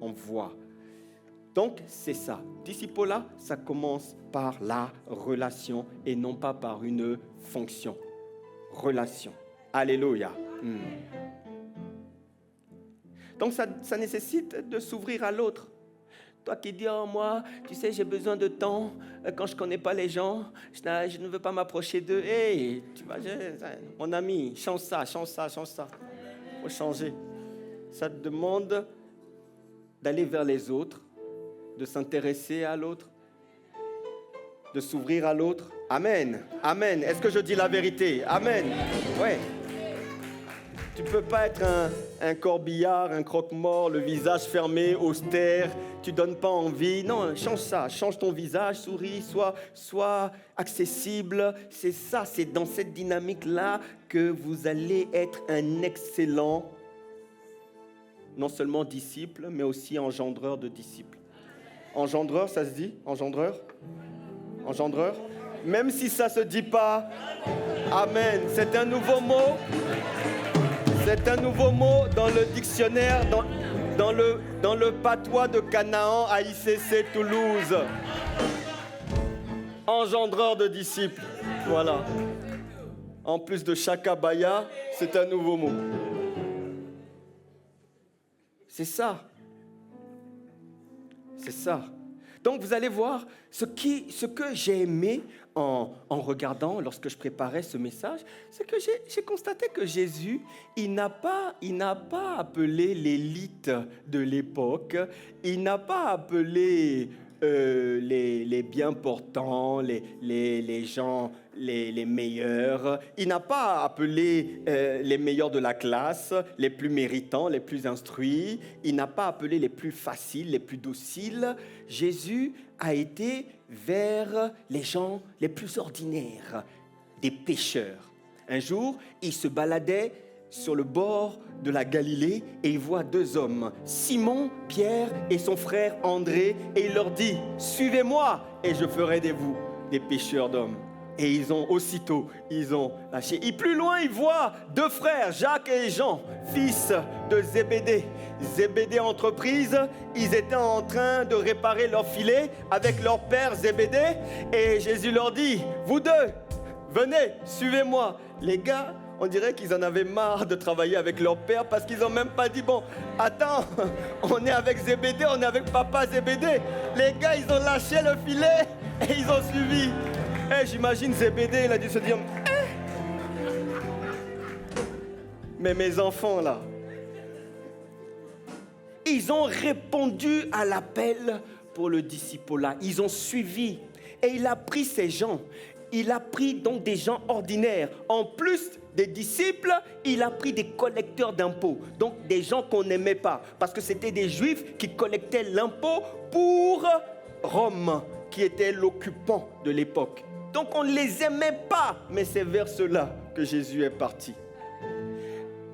envoie. Donc c'est ça. Disciple-là, ça commence par la relation et non pas par une fonction. Relation. Alléluia. Donc ça nécessite de s'ouvrir à l'autre. Toi qui dis, oh moi, tu sais, j'ai besoin de temps. Quand je ne connais pas les gens, je ne veux pas m'approcher d'eux. Hey, tu vois, mon ami, change ça. Il faut changer. Ça te demande d'aller vers les autres, de s'intéresser à l'autre, de s'ouvrir à l'autre. Amen. Amen. Est-ce que je dis la vérité? Amen. Ouais. Tu ne peux pas être un corbillard, un croque-mort, le visage fermé, austère, tu ne donnes pas envie. Non, change ça, change ton visage, souris, sois accessible. C'est ça, c'est dans cette dynamique-là que vous allez être un excellent, non seulement disciple, mais aussi engendreur de disciples. Engendreur, ça se dit? Engendreur? Engendreur? Même si ça ne se dit pas, amen. C'est un nouveau mot. C'est un nouveau mot dans le dictionnaire, dans le patois de Canaan à ICC Toulouse. Engendreur de disciples. Voilà. En plus de Shakabaya, c'est un nouveau mot. C'est ça. C'est ça. Donc vous allez voir ce que j'ai aimé en regardant lorsque je préparais ce message, c'est que j'ai constaté que Jésus, il n'a pas appelé l'élite de l'époque, il n'a pas appelé les bien portants, les gens les meilleurs, il n'a pas appelé les meilleurs de la classe, les plus méritants, les plus instruits, il n'a pas appelé les plus faciles, les plus dociles. Jésus a été vers les gens les plus ordinaires, des pécheurs. Un jour, il se baladait sur le bord de la Galilée et il voit deux hommes, Simon, Pierre et son frère André, et il leur dit « Suivez-moi et je ferai de vous des pêcheurs d'hommes ». Et ils ont lâché. Et plus loin, il voit deux frères, Jacques et Jean, fils de Zébédée. Zébédée entreprise, ils étaient en train de réparer leur filet avec leur père Zébédée. Et Jésus leur dit, vous deux, venez, suivez-moi. Les gars On dirait qu'ils en avaient marre de travailler avec leur père parce qu'ils n'ont même pas dit, bon, attends, on est avec Zébédée, on est avec papa Zébédée. Les gars, ils ont lâché le filet et ils ont suivi. Eh, j'imagine Zébédée, il a dû se dire, mais mes enfants là, ils ont répondu à l'appel pour le disciple-là. Ils ont suivi et il a pris ces gens. Il a pris donc des gens ordinaires. En plus des disciples, il a pris des collecteurs d'impôts. Donc des gens qu'on n'aimait pas. Parce que c'était des juifs qui collectaient l'impôt pour Rome, qui était l'occupant de l'époque. Donc on ne les aimait pas. Mais c'est vers cela que Jésus est parti.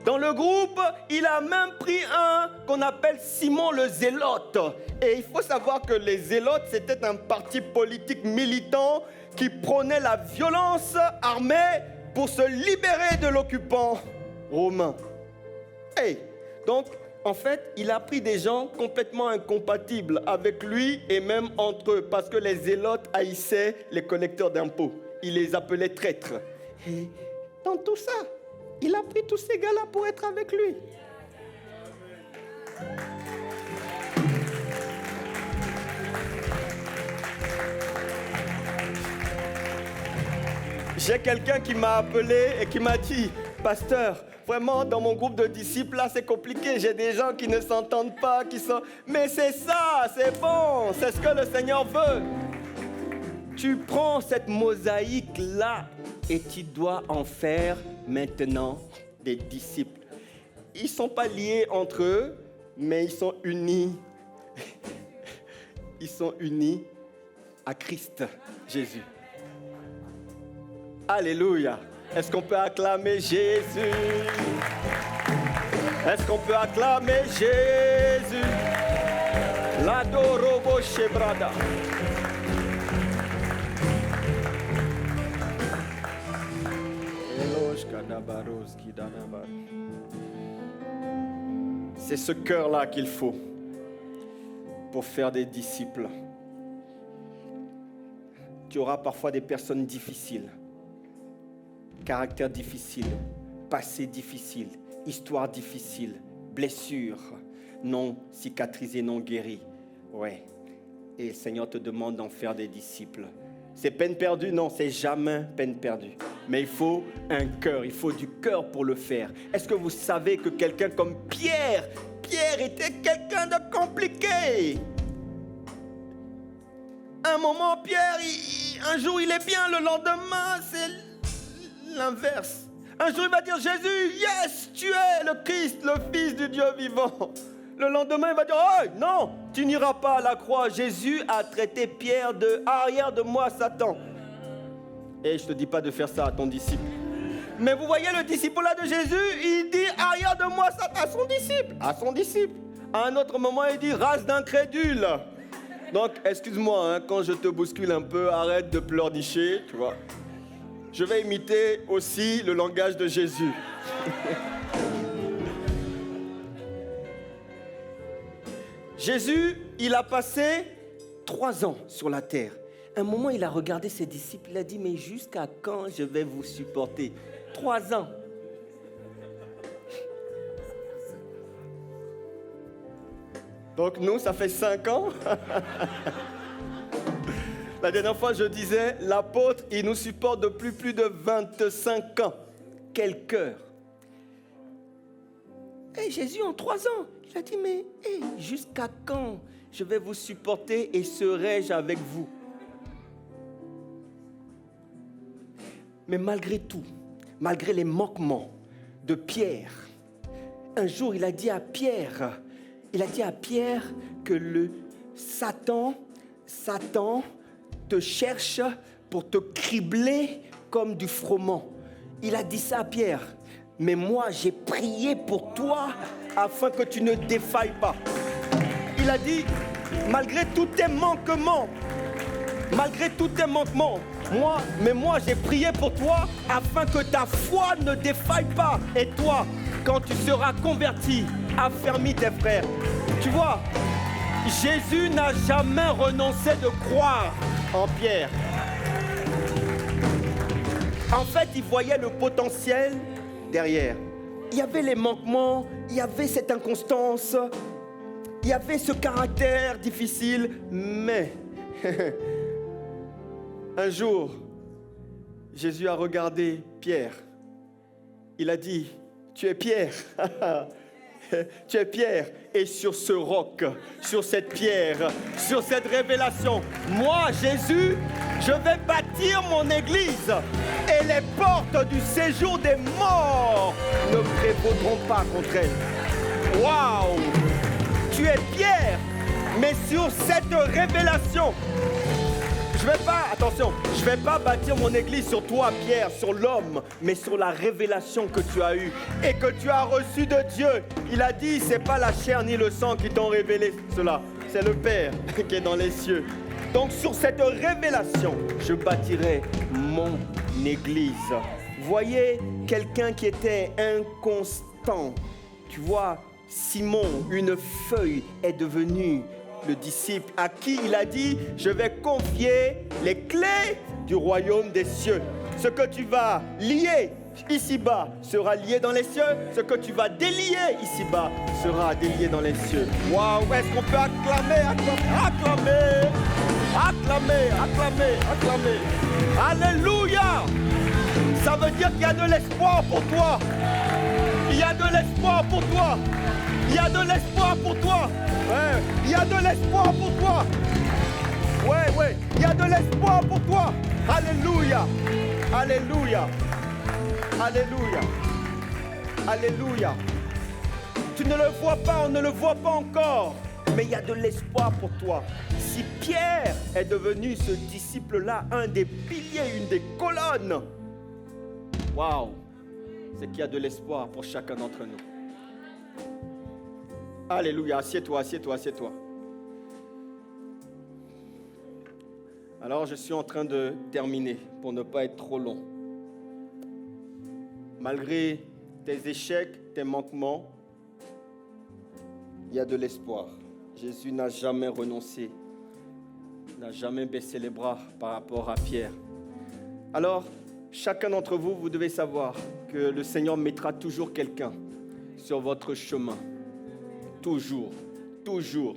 Dans le groupe, il a même pris un qu'on appelle Simon le Zélote. Et il faut savoir que les Zélotes, c'était un parti politique militant qui prônait la violence armée pour se libérer de l'occupant romain. Hey, donc, en fait, il a pris des gens complètement incompatibles avec lui et même entre eux, parce que les Zélotes haïssaient les collecteurs d'impôts. Il les appelait traîtres. Et dans tout ça, il a pris tous ces gars-là pour être avec lui. J'ai quelqu'un qui m'a appelé et qui m'a dit, pasteur, vraiment dans mon groupe de disciples là c'est compliqué, j'ai des gens qui ne s'entendent pas, qui sont... Mais c'est ça, c'est bon, c'est ce que le Seigneur veut. Tu prends cette mosaïque là et tu dois en faire maintenant des disciples. Ils ne sont pas liés entre eux, mais ils sont unis. Ils sont unis à Christ Jésus. Alléluia. Est-ce qu'on peut acclamer Jésus? Est-ce qu'on peut acclamer Jésus? L'adorobo shebrada. C'est ce cœur-là qu'il faut pour faire des disciples. Tu auras parfois des personnes difficiles, caractère difficile, passé difficile, histoire difficile, blessures non cicatrisées, non guéries. Ouais. Et le Seigneur te demande d'en faire des disciples. C'est peine perdue? Non, c'est jamais peine perdue. Mais il faut un cœur, il faut du cœur pour le faire. Est-ce que vous savez que quelqu'un comme Pierre était quelqu'un de compliqué? Un moment, Pierre, un jour il est bien, le lendemain, c'est l'inverse. Un jour il va dire, Jésus, yes, tu es le Christ, le Fils du Dieu vivant. Le lendemain, il va dire, oh non, tu n'iras pas à la croix. Jésus a traité Pierre de arrière de moi, Satan. Et je ne te dis pas de faire ça à ton disciple. Mais vous voyez le disciple là de Jésus, il dit arrière de moi, Satan, à son disciple. À son disciple. À un autre moment, il dit race d'incrédules. Donc, excuse-moi, hein, quand je te bouscule un peu, arrête de pleurnicher, tu vois. Je vais imiter aussi le langage de Jésus. Jésus, il a passé 3 ans sur la terre. Un moment, il a regardé ses disciples, il a dit, mais jusqu'à quand je vais vous supporter? 3 ans. Donc nous, ça fait 5 ans. La dernière fois, je disais, l'apôtre, il nous supporte depuis plus de 25 ans. Quel cœur! Et Jésus, en 3 ans, il a dit, mais jusqu'à quand je vais vous supporter et serai-je avec vous? Mais malgré tout, malgré les manquements de Pierre, un jour, il a dit à Pierre que le Satan te cherche pour te cribler comme du froment. Il a dit ça à Pierre. Mais moi, j'ai prié pour toi afin que tu ne défailles pas. Il a dit, malgré tous tes manquements, moi, j'ai prié pour toi afin que ta foi ne défaille pas. Et toi, quand tu seras converti, affermis tes frères. Tu vois, Jésus n'a jamais renoncé de croire en Pierre. En fait, il voyait le potentiel derrière. Il y avait les manquements, il y avait cette inconstance, il y avait ce caractère difficile, mais un jour, Jésus a regardé Pierre. Il a dit, tu es Pierre. Tu es Pierre, et sur ce roc, sur cette pierre, sur cette révélation, moi, Jésus, je vais bâtir mon église, et les portes du séjour des morts ne prévaudront pas contre elle. Waouh! Tu es Pierre, mais sur cette révélation, je vais pas bâtir mon église sur toi, Pierre, sur l'homme, mais sur la révélation que tu as eue et que tu as reçue de Dieu. Il a dit, c'est pas la chair ni le sang qui t'ont révélé cela, c'est le Père qui est dans les cieux. Donc sur cette révélation, je bâtirai mon église. Voyez quelqu'un qui était inconstant. Tu vois, Simon, une feuille est devenue le disciple à qui il a dit, je vais confier les clés du royaume des cieux. Ce que tu vas lier ici-bas sera lié dans les cieux. Ce que tu vas délier ici-bas sera délié dans les cieux. Waouh, est-ce qu'on peut acclamer, acclamer, acclamer, acclamer, acclamer. Alléluia! Ça veut dire qu'il y a de l'espoir pour toi. Il y a de l'espoir pour toi. Il y a de l'espoir pour toi. Ouais. Il y a de l'espoir pour toi. Ouais. Il y a de l'espoir pour toi. Alléluia. Alléluia. Alléluia. Alléluia. Tu ne le vois pas, on ne le voit pas encore. Mais il y a de l'espoir pour toi. Si Pierre est devenu ce disciple-là, un des piliers, une des colonnes, waouh, c'est qu'il y a de l'espoir pour chacun d'entre nous. Alléluia, assieds-toi, assieds-toi, assieds-toi. Alors, je suis en train de terminer pour ne pas être trop long. Malgré tes échecs, tes manquements, il y a de l'espoir. Jésus n'a jamais renoncé, n'a jamais baissé les bras par rapport à Pierre. Alors, chacun d'entre vous, vous devez savoir que le Seigneur mettra toujours quelqu'un sur votre chemin. Toujours, toujours.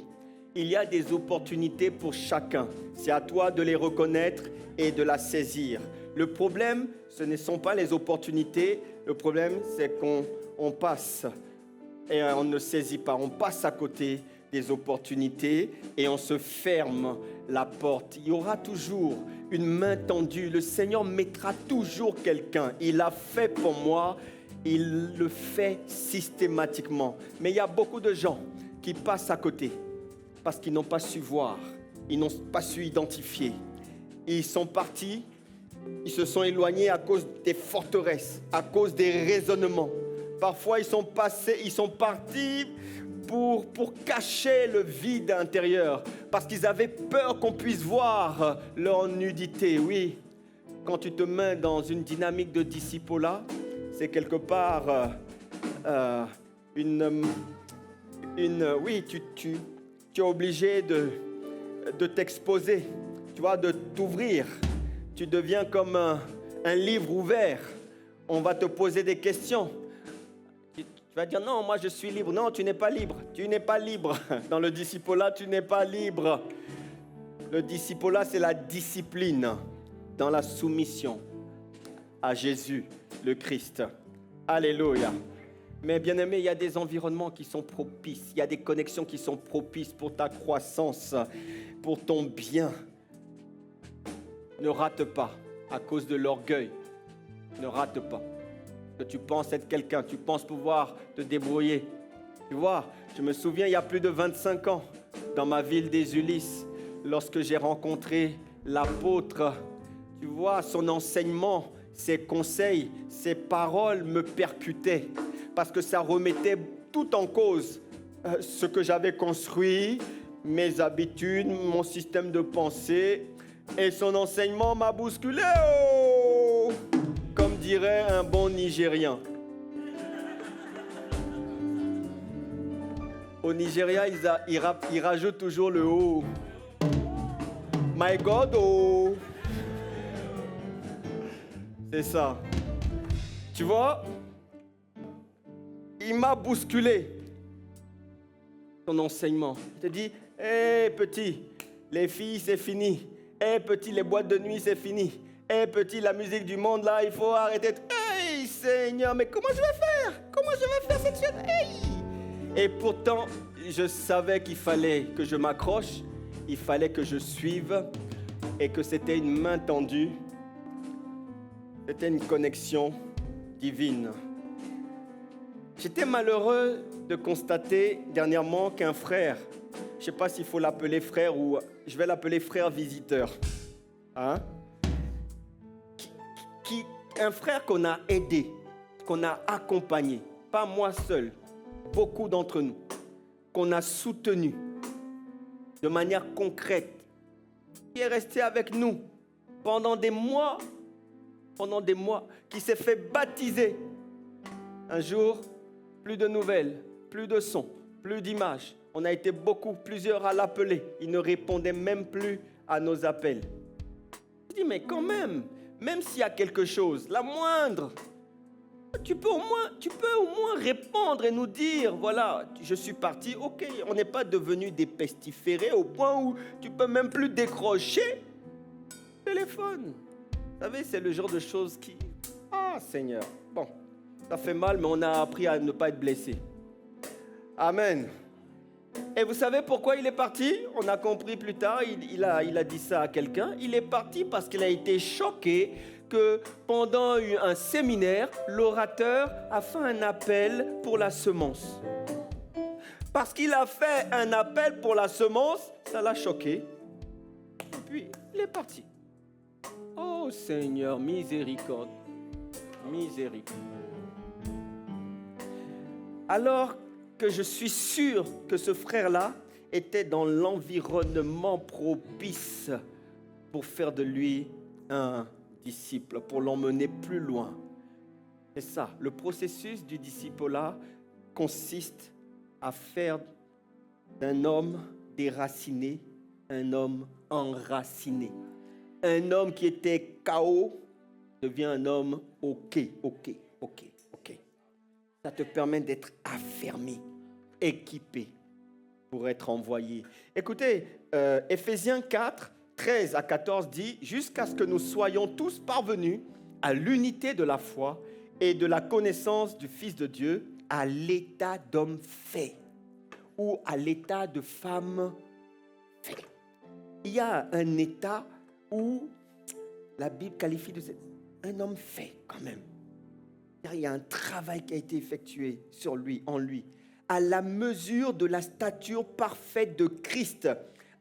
Il y a des opportunités pour chacun. C'est à toi de les reconnaître et de la saisir. Le problème, ce ne sont pas les opportunités. Le problème, c'est qu'on passe et on ne saisit pas. On passe à côté des opportunités et on se ferme la porte. Il y aura toujours une main tendue. Le Seigneur mettra toujours quelqu'un. Il l'a fait pour moi. Il le fait systématiquement. Mais il y a beaucoup de gens qui passent à côté parce qu'ils n'ont pas su voir, ils n'ont pas su identifier. Ils sont partis, ils se sont éloignés à cause des forteresses, à cause des raisonnements. Parfois, ils sont partis pour cacher le vide intérieur parce qu'ils avaient peur qu'on puisse voir leur nudité. Oui, quand tu te mets dans une dynamique de disciple-là, c'est quelque part oui, tu es obligé de t'exposer, tu vois, de t'ouvrir. Tu deviens comme un livre ouvert. On va te poser des questions. Tu vas dire, non, moi je suis libre. Non, tu n'es pas libre. Tu n'es pas libre. Dans le disciple-là, tu n'es pas libre. Le disciple-là, c'est la discipline dans la soumission à Jésus, le Christ. Alléluia. Mais bien aimé, il y a des environnements qui sont propices. Il y a des connexions qui sont propices pour ta croissance, pour ton bien. Ne rate pas à cause de l'orgueil. Ne rate pas. Que tu penses être quelqu'un, tu penses pouvoir te débrouiller. Tu vois, je me souviens, il y a plus de 25 ans, dans ma ville des Ulysses, lorsque j'ai rencontré l'apôtre, tu vois, son enseignement, ses conseils, ses paroles me percutaient parce que ça remettait tout en cause ce que j'avais construit, mes habitudes, mon système de pensée, et son enseignement m'a bousculé, oh, comme dirait un bon Nigérien. Au Nigeria, ils rajoutent toujours le « oh ». My God, oh. C'est ça. Tu vois, qui m'a bousculé. Ton enseignement. Il te dit, hé petit, les filles c'est fini. Hé petit, les boîtes de nuit c'est fini. Hé petit, la musique du monde là, il faut arrêter. Hey Seigneur, mais comment je vais faire? Comment je vais faire cette chose? Hey! Et pourtant, je savais qu'il fallait que je m'accroche, il fallait que je suive et que c'était une main tendue. C'était une connexion divine. J'étais malheureux de constater dernièrement qu'un frère, je ne sais pas s'il faut l'appeler frère ou je vais l'appeler frère visiteur, hein? Un frère qu'on a aidé, qu'on a accompagné, pas moi seul, beaucoup d'entre nous, qu'on a soutenu de manière concrète, qui est resté avec nous pendant des mois, qui s'est fait baptiser. Un jour, plus de nouvelles, plus de sons, plus d'images. On a été plusieurs à l'appeler. Il ne répondait même plus à nos appels. Je dis, mais quand même s'il y a quelque chose, la moindre, tu peux au moins répondre et nous dire, voilà, je suis parti, ok, on n'est pas devenus des pestiférés au point où tu peux même plus décrocher le téléphone. Vous savez, c'est le genre de choses qui... Ah, Seigneur, bon, ça fait mal, mais on a appris à ne pas être blessé. Amen. Et vous savez pourquoi il est parti? On a compris plus tard, il a dit ça à quelqu'un. Il est parti parce qu'il a été choqué que pendant un séminaire, l'orateur a fait un appel pour la semence. Parce qu'il a fait un appel pour la semence, ça l'a choqué. Et puis, il est parti. Oh Seigneur, miséricorde. Miséricorde. Alors que je suis sûr que ce frère-là était dans l'environnement propice pour faire de lui un disciple, pour l'emmener plus loin. C'est ça, le processus du disciple-là consiste à faire d'un homme déraciné un homme enraciné. Un homme qui était KO devient un homme OK. Ça te permet d'être affermi, équipé pour être envoyé. Écoutez, Éphésiens 4, 13 à 14 dit « Jusqu'à ce que nous soyons tous parvenus à l'unité de la foi et de la connaissance du Fils de Dieu, à l'état d'homme fait ou à l'état de femme fait. » Il y a un état où la Bible qualifie de un homme fait quand même. Il y a un travail qui a été effectué sur lui, en lui, à la mesure de la stature parfaite de Christ,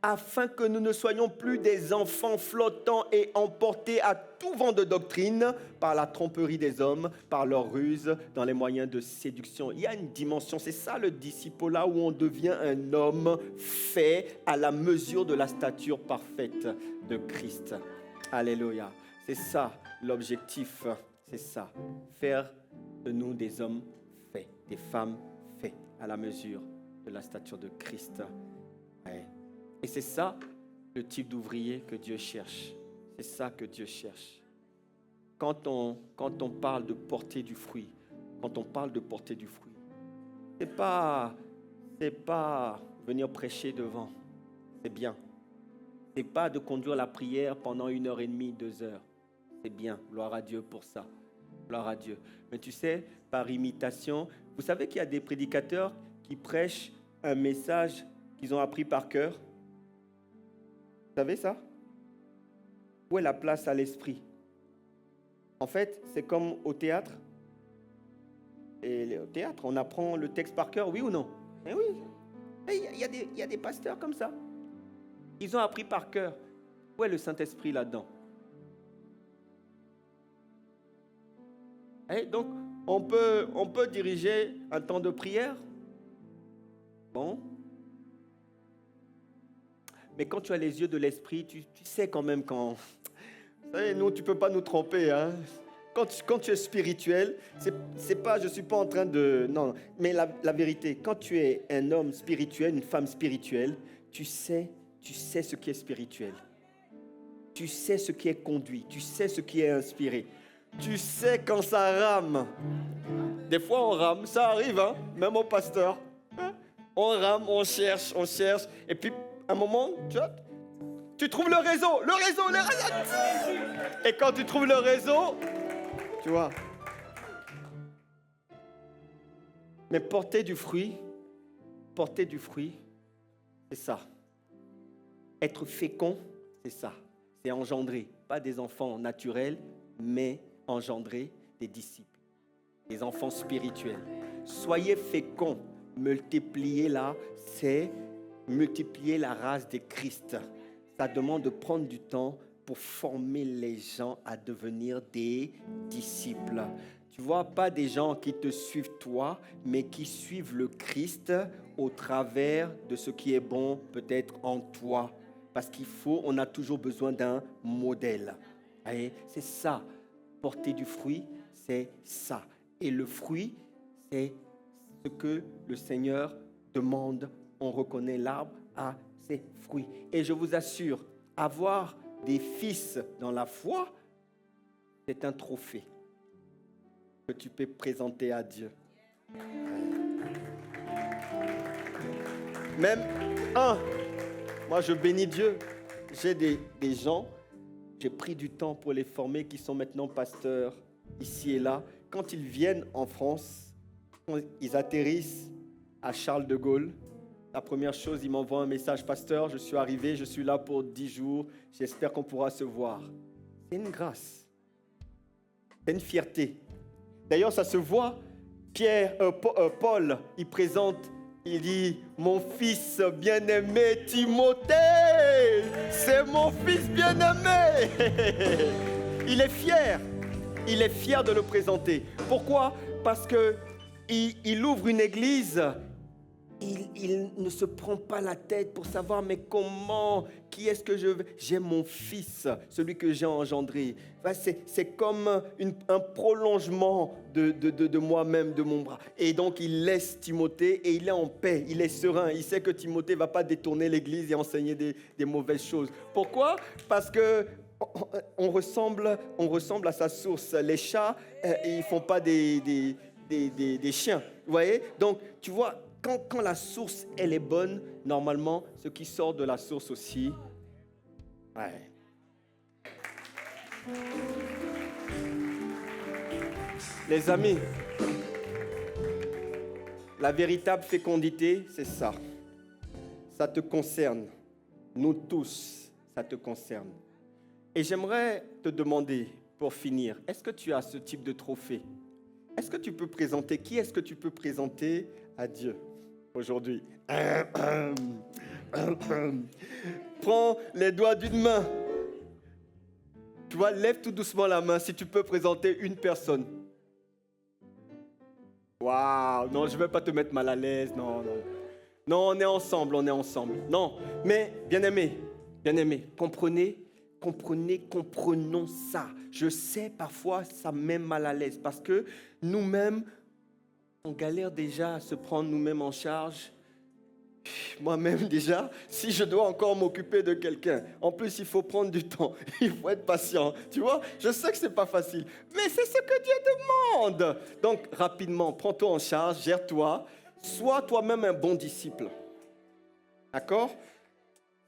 afin que nous ne soyons plus des enfants flottants et emportés à tout vent de doctrine par la tromperie des hommes, par leur ruse, dans les moyens de séduction. Il y a une dimension, c'est ça le disciple-là, où on devient un homme fait à la mesure de la stature parfaite de Christ. Alléluia. C'est ça l'objectif. C'est ça, faire de nous des hommes faits, des femmes faits à la mesure de la stature de Christ. Ouais. Et c'est ça le type d'ouvrier que Dieu cherche. C'est ça que Dieu cherche. Quand on parle de porter du fruit, c'est pas venir prêcher devant. C'est bien. C'est pas de conduire la prière pendant 1h30, 2 heures. C'est bien, gloire à Dieu pour ça. Gloire à Dieu. Mais tu sais, par imitation, vous savez qu'il y a des prédicateurs qui prêchent un message qu'ils ont appris par cœur. Vous savez ça? Où est la place à l'esprit? En fait, c'est comme au théâtre. Et au théâtre, on apprend le texte par cœur, oui ou non? Eh oui. Il y a des pasteurs comme ça. Ils ont appris par cœur. Où est le Saint-Esprit là-dedans? Et donc, on peut diriger un temps de prière. Bon. Mais quand tu as les yeux de l'esprit, tu sais quand même quand... Vous savez, nous, tu ne peux pas nous tromper. Hein? Quand tu es spirituel, c'est pas, je ne suis pas en train de... Non, mais la vérité, quand tu es un homme spirituel, une femme spirituelle, tu sais ce qui est spirituel. Tu sais ce qui est conduit. Tu sais ce qui est inspiré. Tu sais quand ça rame. Des fois, on rame. Ça arrive, hein? Même au pasteur. Hein? On rame, on cherche. Et puis, à un moment, tu trouves le réseau. Le réseau. Et quand tu trouves le réseau, tu vois. Mais porter du fruit, c'est ça. Être fécond, c'est ça. C'est engendrer, pas des enfants naturels, mais engendrer des disciples, des enfants spirituels. Soyez féconds, multipliez là, c'est multiplier la race de Christ. Ça demande de prendre du temps pour former les gens à devenir des disciples. Tu vois, pas des gens qui te suivent toi, mais qui suivent le Christ au travers de ce qui est bon peut-être en toi. Parce on a toujours besoin d'un modèle. Et c'est ça, porter du fruit, c'est ça. Et le fruit, c'est ce que le Seigneur demande. On reconnaît l'arbre à ses fruits. Et je vous assure, avoir des fils dans la foi, c'est un trophée que tu peux présenter à Dieu. Même moi je bénis Dieu. J'ai des gens, j'ai pris du temps pour les former, qui sont maintenant pasteurs ici et là. Quand ils viennent en France, quand ils atterrissent à Charles de Gaulle, la première chose, ils m'envoient un message: pasteur, je suis arrivé, je suis là pour 10 jours, j'espère qu'on pourra se voir. C'est une grâce, c'est une fierté. D'ailleurs, ça se voit. Paul, il présente, il dit: mon fils bien-aimé Timothée, c'est mon fils bien-aimé. Il est fier de le présenter. Pourquoi? Parce que il ouvre une église. Il ne se prend pas la tête pour savoir mais comment, qui est-ce que je veux. J'ai mon fils, celui que j'ai engendré. Enfin, c'est comme un prolongement de moi-même, de mon bras. Et donc il laisse Timothée et il est en paix, il est serein. Il sait que Timothée ne va pas détourner l'église et enseigner des mauvaises choses. Pourquoi? Parce que on ressemble à sa source. Les chats, ils ne font pas des chiens. Vous voyez? Donc tu vois, quand la source, elle est bonne, normalement, ce qui sort de la source aussi, ouais. Les amis, la véritable fécondité, c'est ça. Ça te concerne. Nous tous, ça te concerne. Et j'aimerais te demander, pour finir, est-ce que tu as ce type de trophée? Est-ce que tu peux présenter, qui est-ce que tu peux présenter à Dieu aujourd'hui? Prends les doigts d'une main. Tu vois, lève tout doucement la main si tu peux présenter une personne. Waouh, non, je ne veux pas te mettre mal à l'aise, non. Non, on est ensemble. Non, mais bien-aimés, comprenons ça. Je sais, parfois, ça me met mal à l'aise parce que nous-mêmes, on galère déjà à se prendre nous-mêmes en charge. Moi-même déjà, si je dois encore m'occuper de quelqu'un, en plus il faut prendre du temps, il faut être patient, tu vois, je sais que c'est pas facile, mais c'est ce que Dieu demande. Donc rapidement, prends-toi en charge, gère-toi, sois toi-même un bon disciple. D'accord?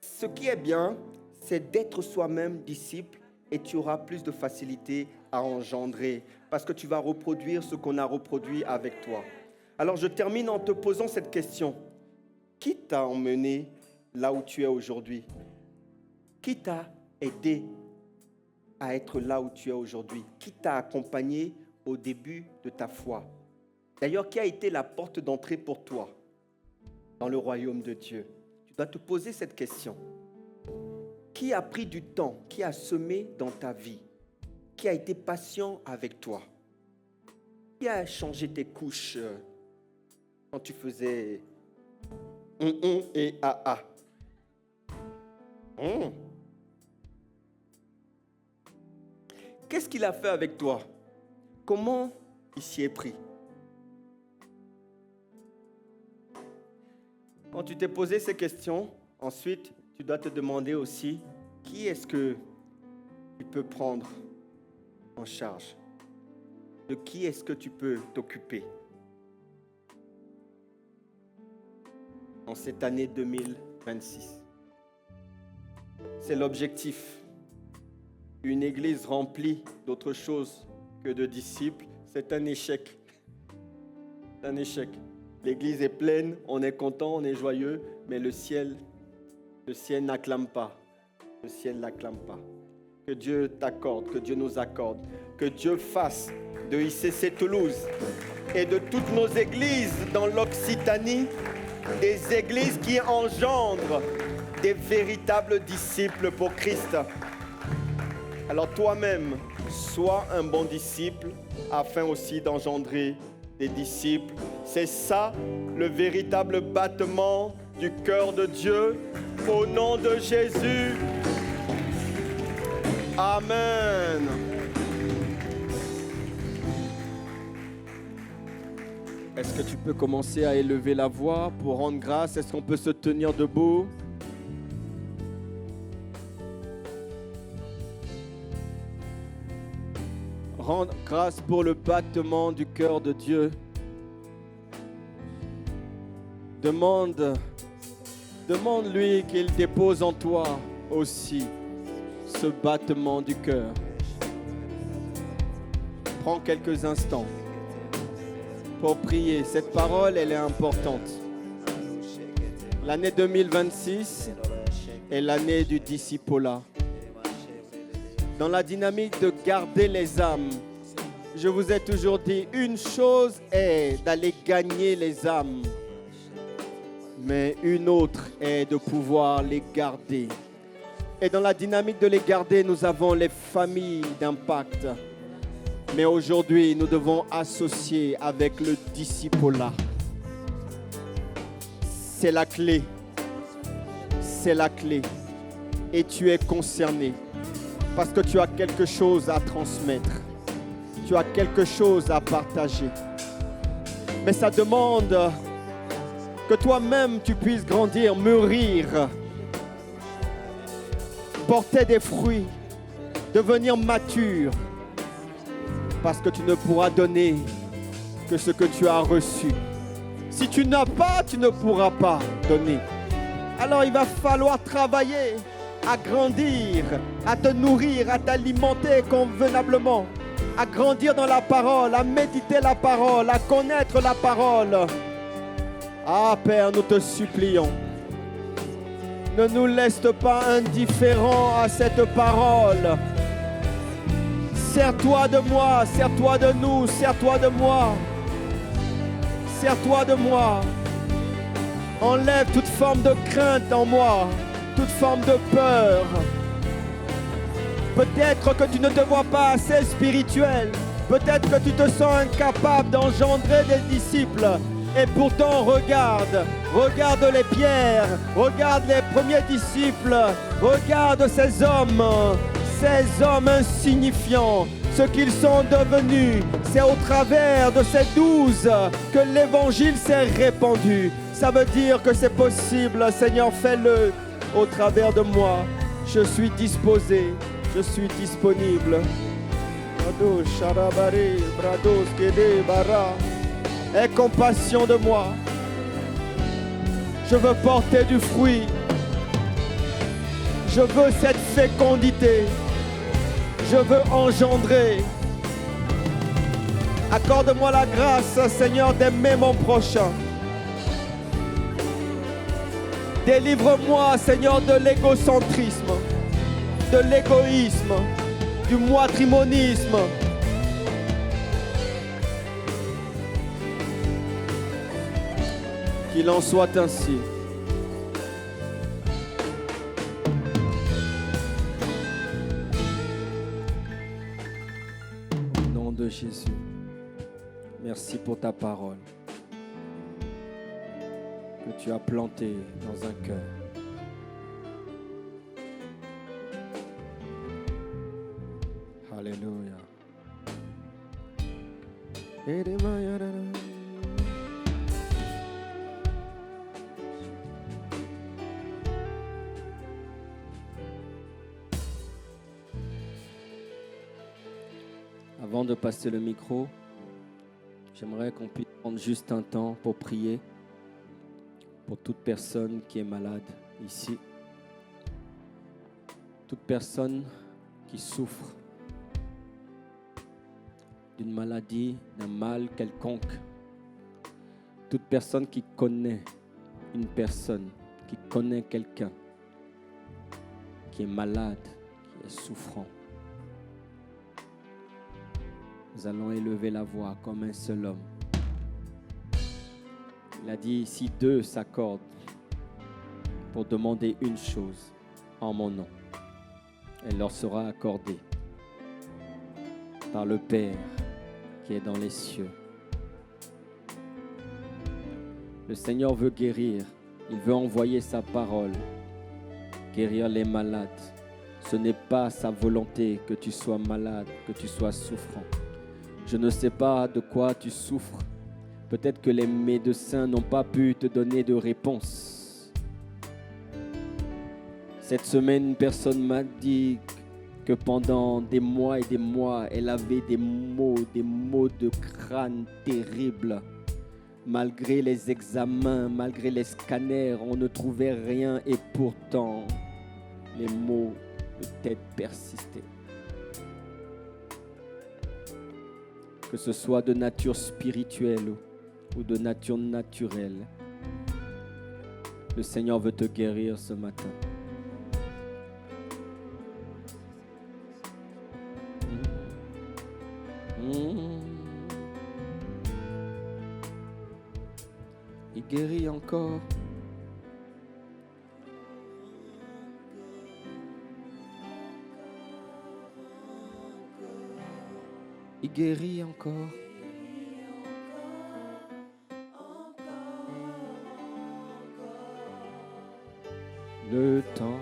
Ce qui est bien, c'est d'être soi-même disciple et tu auras plus de facilité à engendrer parce que tu vas reproduire ce qu'on a reproduit avec toi. Alors je termine en te posant cette question. Qui t'a emmené là où tu es aujourd'hui? Qui t'a aidé à être là où tu es aujourd'hui? Qui t'a accompagné au début de ta foi? D'ailleurs, qui a été la porte d'entrée pour toi dans le royaume de Dieu? Tu dois te poser cette question. Qui a pris du temps? Qui a semé dans ta vie? Qui a été patient avec toi? Qui a changé tes couches quand tu faisais et AA? Qu'est-ce qu'il a fait avec toi? Comment il s'y est pris? Quand tu t'es posé ces questions, ensuite, tu dois te demander aussi, qui est-ce que tu peux prendre en charge? de qui est-ce que tu peux t'occuper en cette année 2026. C'est l'objectif. Une église remplie d'autre chose que de disciples, c'est un échec. C'est un échec. L'église est pleine, on est content, on est joyeux, mais le ciel n'acclame pas. Le ciel n'acclame pas. Que Dieu t'accorde, que Dieu nous accorde, que Dieu fasse de ICC Toulouse et de toutes nos églises dans l'Occitanie des églises qui engendrent des véritables disciples pour Christ. Alors toi-même, sois un bon disciple afin aussi d'engendrer des disciples. C'est ça le véritable battement du cœur de Dieu au nom de Jésus. Amen. Est-ce que tu peux commencer à élever la voix pour rendre grâce? Est-ce qu'on peut se tenir debout? Rendre grâce pour le battement du cœur de Dieu. Demande-lui qu'il dépose en toi aussi ce battement du cœur. Prends quelques instants pour prier. Cette parole, elle est importante. L'année 2026 est l'année du discipolat. Dans la dynamique de garder les âmes, je vous ai toujours dit, une chose est d'aller gagner les âmes, mais une autre est de pouvoir les garder. Et dans la dynamique de les garder, nous avons les familles d'impact. Mais aujourd'hui, nous devons associer avec le discipolat. C'est la clé. C'est la clé. Et tu es concerné parce que tu as quelque chose à transmettre. Tu as quelque chose à partager. Mais ça demande que toi-même, tu puisses grandir, mûrir, porter des fruits, devenir mature. Parce que tu ne pourras donner que ce que tu as reçu. Si tu n'as pas, tu ne pourras pas donner. Alors il va falloir travailler à grandir, à te nourrir, à t'alimenter convenablement, à grandir dans la parole, à méditer la parole, à connaître la parole. Ah Père, nous te supplions. Ne nous laisse pas indifférents à cette parole. Sers-toi de moi, sers-toi de nous, sers-toi de moi. Sers-toi de moi. Enlève toute forme de crainte en moi, toute forme de peur. Peut-être que tu ne te vois pas assez spirituel. Peut-être que tu te sens incapable d'engendrer des disciples. Et pourtant, regarde les pierres, regarde les premiers disciples, regarde ces hommes insignifiants, ce qu'ils sont devenus. C'est au travers de ces 12 que l'évangile s'est répandu. Ça veut dire que c'est possible. Seigneur, fais-le au travers de moi. Je suis disposé, je suis disponible. Aie compassion de moi. Je veux porter du fruit. Je veux cette fécondité. Je veux engendrer. Accorde-moi la grâce, Seigneur, d'aimer mon prochain. Délivre-moi, Seigneur, de l'égocentrisme, de l'égoïsme, du moitrimonisme. Qu'il en soit ainsi. Au nom de Jésus, merci pour ta parole que tu as plantée dans un cœur. Alléluia. Avant de passer le micro, J'aimerais qu'on puisse prendre juste un temps pour prier pour toute personne qui est malade ici. Toute personne qui souffre d'une maladie, d'un mal quelconque. Toute personne qui connaît une personne, qui connaît quelqu'un qui est malade, qui est souffrant. Nous allons élever la voix comme un seul homme. Il a dit, si deux s'accordent pour demander une chose en mon nom, elle leur sera accordée par le Père qui est dans les cieux. Le Seigneur veut guérir. Il veut envoyer sa parole, guérir les malades. Ce n'est pas sa volonté que tu sois malade, que tu sois souffrant. Je ne sais pas de quoi tu souffres. Peut-être que les médecins n'ont pas pu te donner de réponse. Cette semaine, une personne m'a dit que pendant des mois et des mois, elle avait des maux de crâne terribles. Malgré les examens, malgré les scanners, on ne trouvait rien et pourtant, les maux de tête persistaient. Que ce soit de nature spirituelle ou de nature naturelle, le Seigneur veut te guérir ce matin. Il guérit encore. Il guérit encore. Le temps.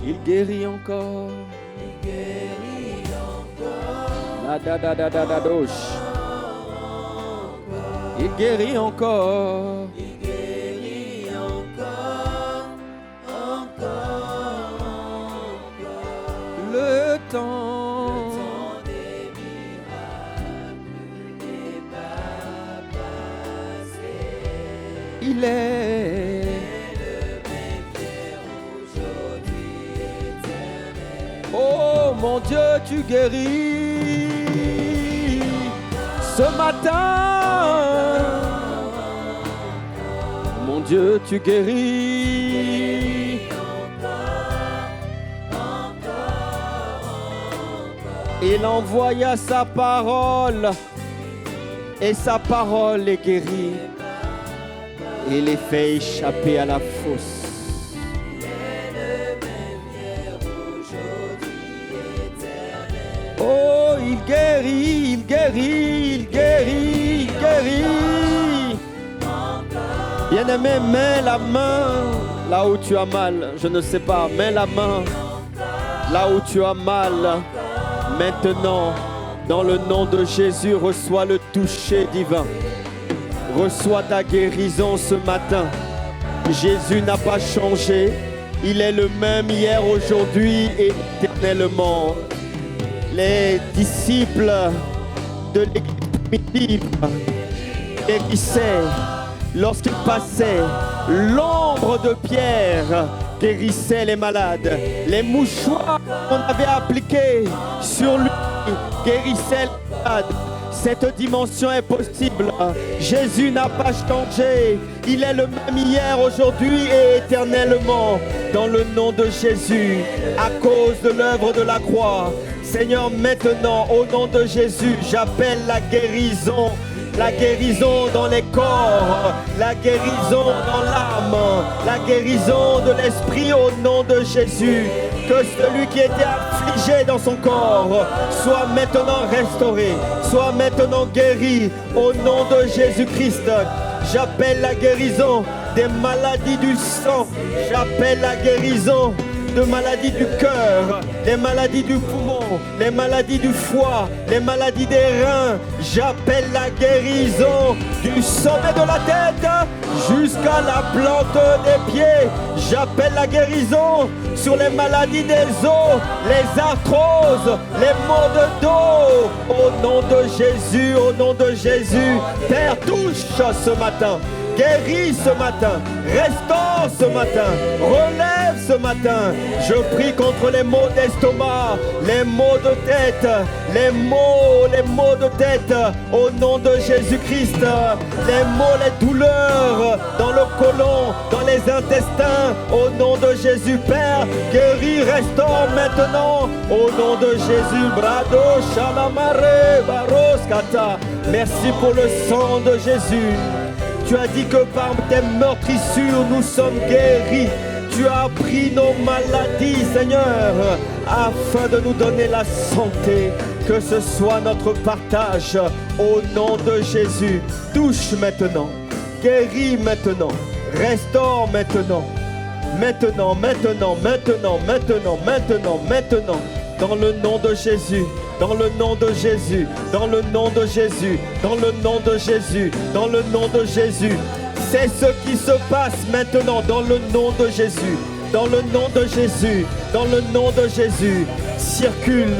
Il guérit encore. Il guérit encore. La da da da da da douche. Il guérit encore. Il guérit encore. Encore. Le temps des miracles n'est pas passé. Il est. Oh mon Dieu, tu guéris ce matin. Mon Dieu, tu guéris. Il envoya sa parole et sa parole les guérit et les fait échapper à la fosse. Oh, il guérit, il guérit, il guérit, il guérit. Bien-aimé, mets la main là où tu as mal. Je ne sais pas, mets la main là où tu as mal. Maintenant, dans le nom de Jésus, reçois le toucher divin. Reçois ta guérison ce matin. Jésus n'a pas changé. Il est le même hier, aujourd'hui et éternellement. Les disciples de l'église primitive guérissaient lorsqu'ils passaient. L'ombre de Pierre guérissait les malades. Les mouchoirs qu'on avait appliqués sur lui guérissaient les malades. Cette dimension est possible. Jésus n'a pas changé. Il est le même hier, aujourd'hui et éternellement. Dans le nom de Jésus, à cause de l'œuvre de la croix. Seigneur, maintenant, au nom de Jésus, j'appelle la guérison dans les corps, la guérison dans l'âme, la guérison de l'esprit au nom de Jésus. Que celui qui était affligé dans son corps soit maintenant restauré, soit maintenant guéri au nom de Jésus-Christ. J'appelle la guérison des maladies du sang, j'appelle la guérison de maladies du cœur, des maladies du poumon. les maladies du foie, les maladies des reins. J'appelle la guérison du sommet de la tête jusqu'à la plante des pieds. J'appelle la guérison sur les maladies des os, les arthroses, les maux de dos. Au nom de Jésus, au nom de Jésus, Père, touche ce matin. Guéris ce matin, restaure ce matin, relève ce matin. Je prie contre les maux d'estomac, les maux de tête, les maux de tête, au nom de Jésus-Christ. Les maux, les douleurs dans le côlon, dans les intestins, au nom de Jésus, Père. Guéris, restaure maintenant, au nom de Jésus. Brado, shalamare, baroskata. Merci pour le sang de Jésus. Tu as dit que par tes meurtrissures, nous sommes guéris. Tu as pris nos maladies, Seigneur, afin de nous donner la santé. Que ce soit notre partage au nom de Jésus. Touche maintenant, guéris maintenant, restaure maintenant. Maintenant, dans le nom de Jésus. Dans le nom de Jésus, dans le nom de Jésus, dans le nom de Jésus, dans le nom de Jésus. C'est ce qui se passe maintenant dans le nom de Jésus, dans le nom de Jésus, dans le nom de Jésus. Circule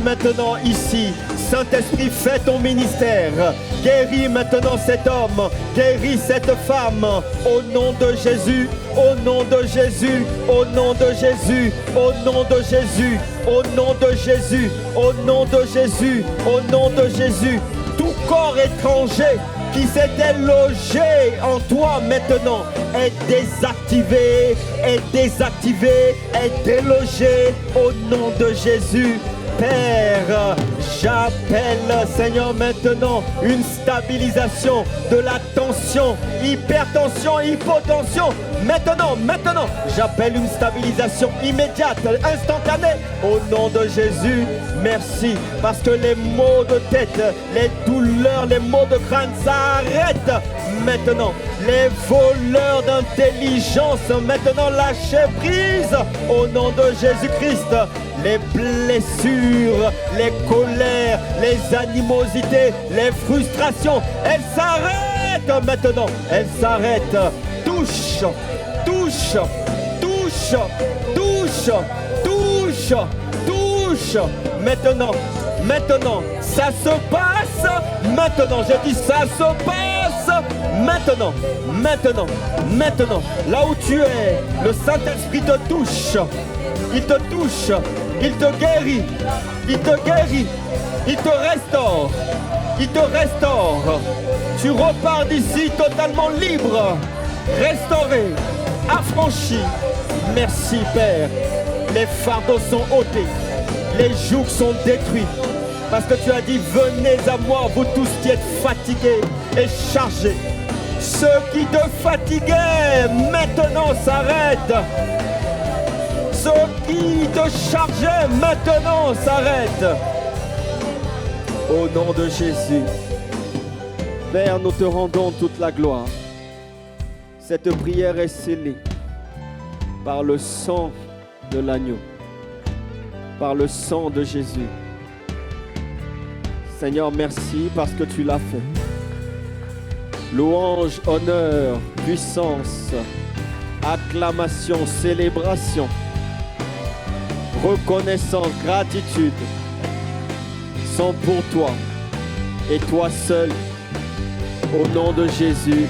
maintenant ici. Saint-Esprit, fais ton ministère. Guéris maintenant cet homme, guéris cette femme. Au nom de Jésus, au nom de Jésus, au nom de Jésus, au nom de Jésus, au nom de Jésus, au nom de Jésus, au nom de Jésus. Tout corps étranger qui s'était logé en toi maintenant est désactivé, est désactivé, est délogé au nom de Jésus. Père, j'appelle, Seigneur, maintenant une stabilisation de la tension, hypertension, hypotension. Maintenant, j'appelle une stabilisation immédiate, instantanée. Au nom de Jésus, merci. Parce que les maux de tête, les douleurs, les maux de crâne s'arrêtent maintenant. Les voleurs d'intelligence, maintenant lâchez prise. Au nom de Jésus-Christ. Les blessures, les colères, les animosités, les frustrations, elles s'arrêtent maintenant. Elles s'arrêtent. Touche, touche, touche, touche, touche, touche. Maintenant, ça se passe maintenant. Je dis ça se passe maintenant. Là où tu es, le Saint-Esprit te touche. Il te touche, il te guérit, il te restaure, Tu repars d'ici totalement libre, restauré, affranchi. Merci Père, les fardeaux sont ôtés, les jougs sont détruits. Parce que tu as dit, venez à moi, vous tous qui êtes fatigués et chargés. Ceux qui te fatiguaient, maintenant s'arrêtent. Ceux qui te chargeaient, maintenant s'arrêtent. Au nom de Jésus. Père, nous te rendons toute la gloire. Cette prière est scellée par le sang de l'agneau, par le sang de Jésus. Seigneur, merci parce que tu l'as fait. Louange, honneur, puissance, acclamation, célébration, reconnaissance, gratitude sont pour toi et toi seul. Au nom de Jésus.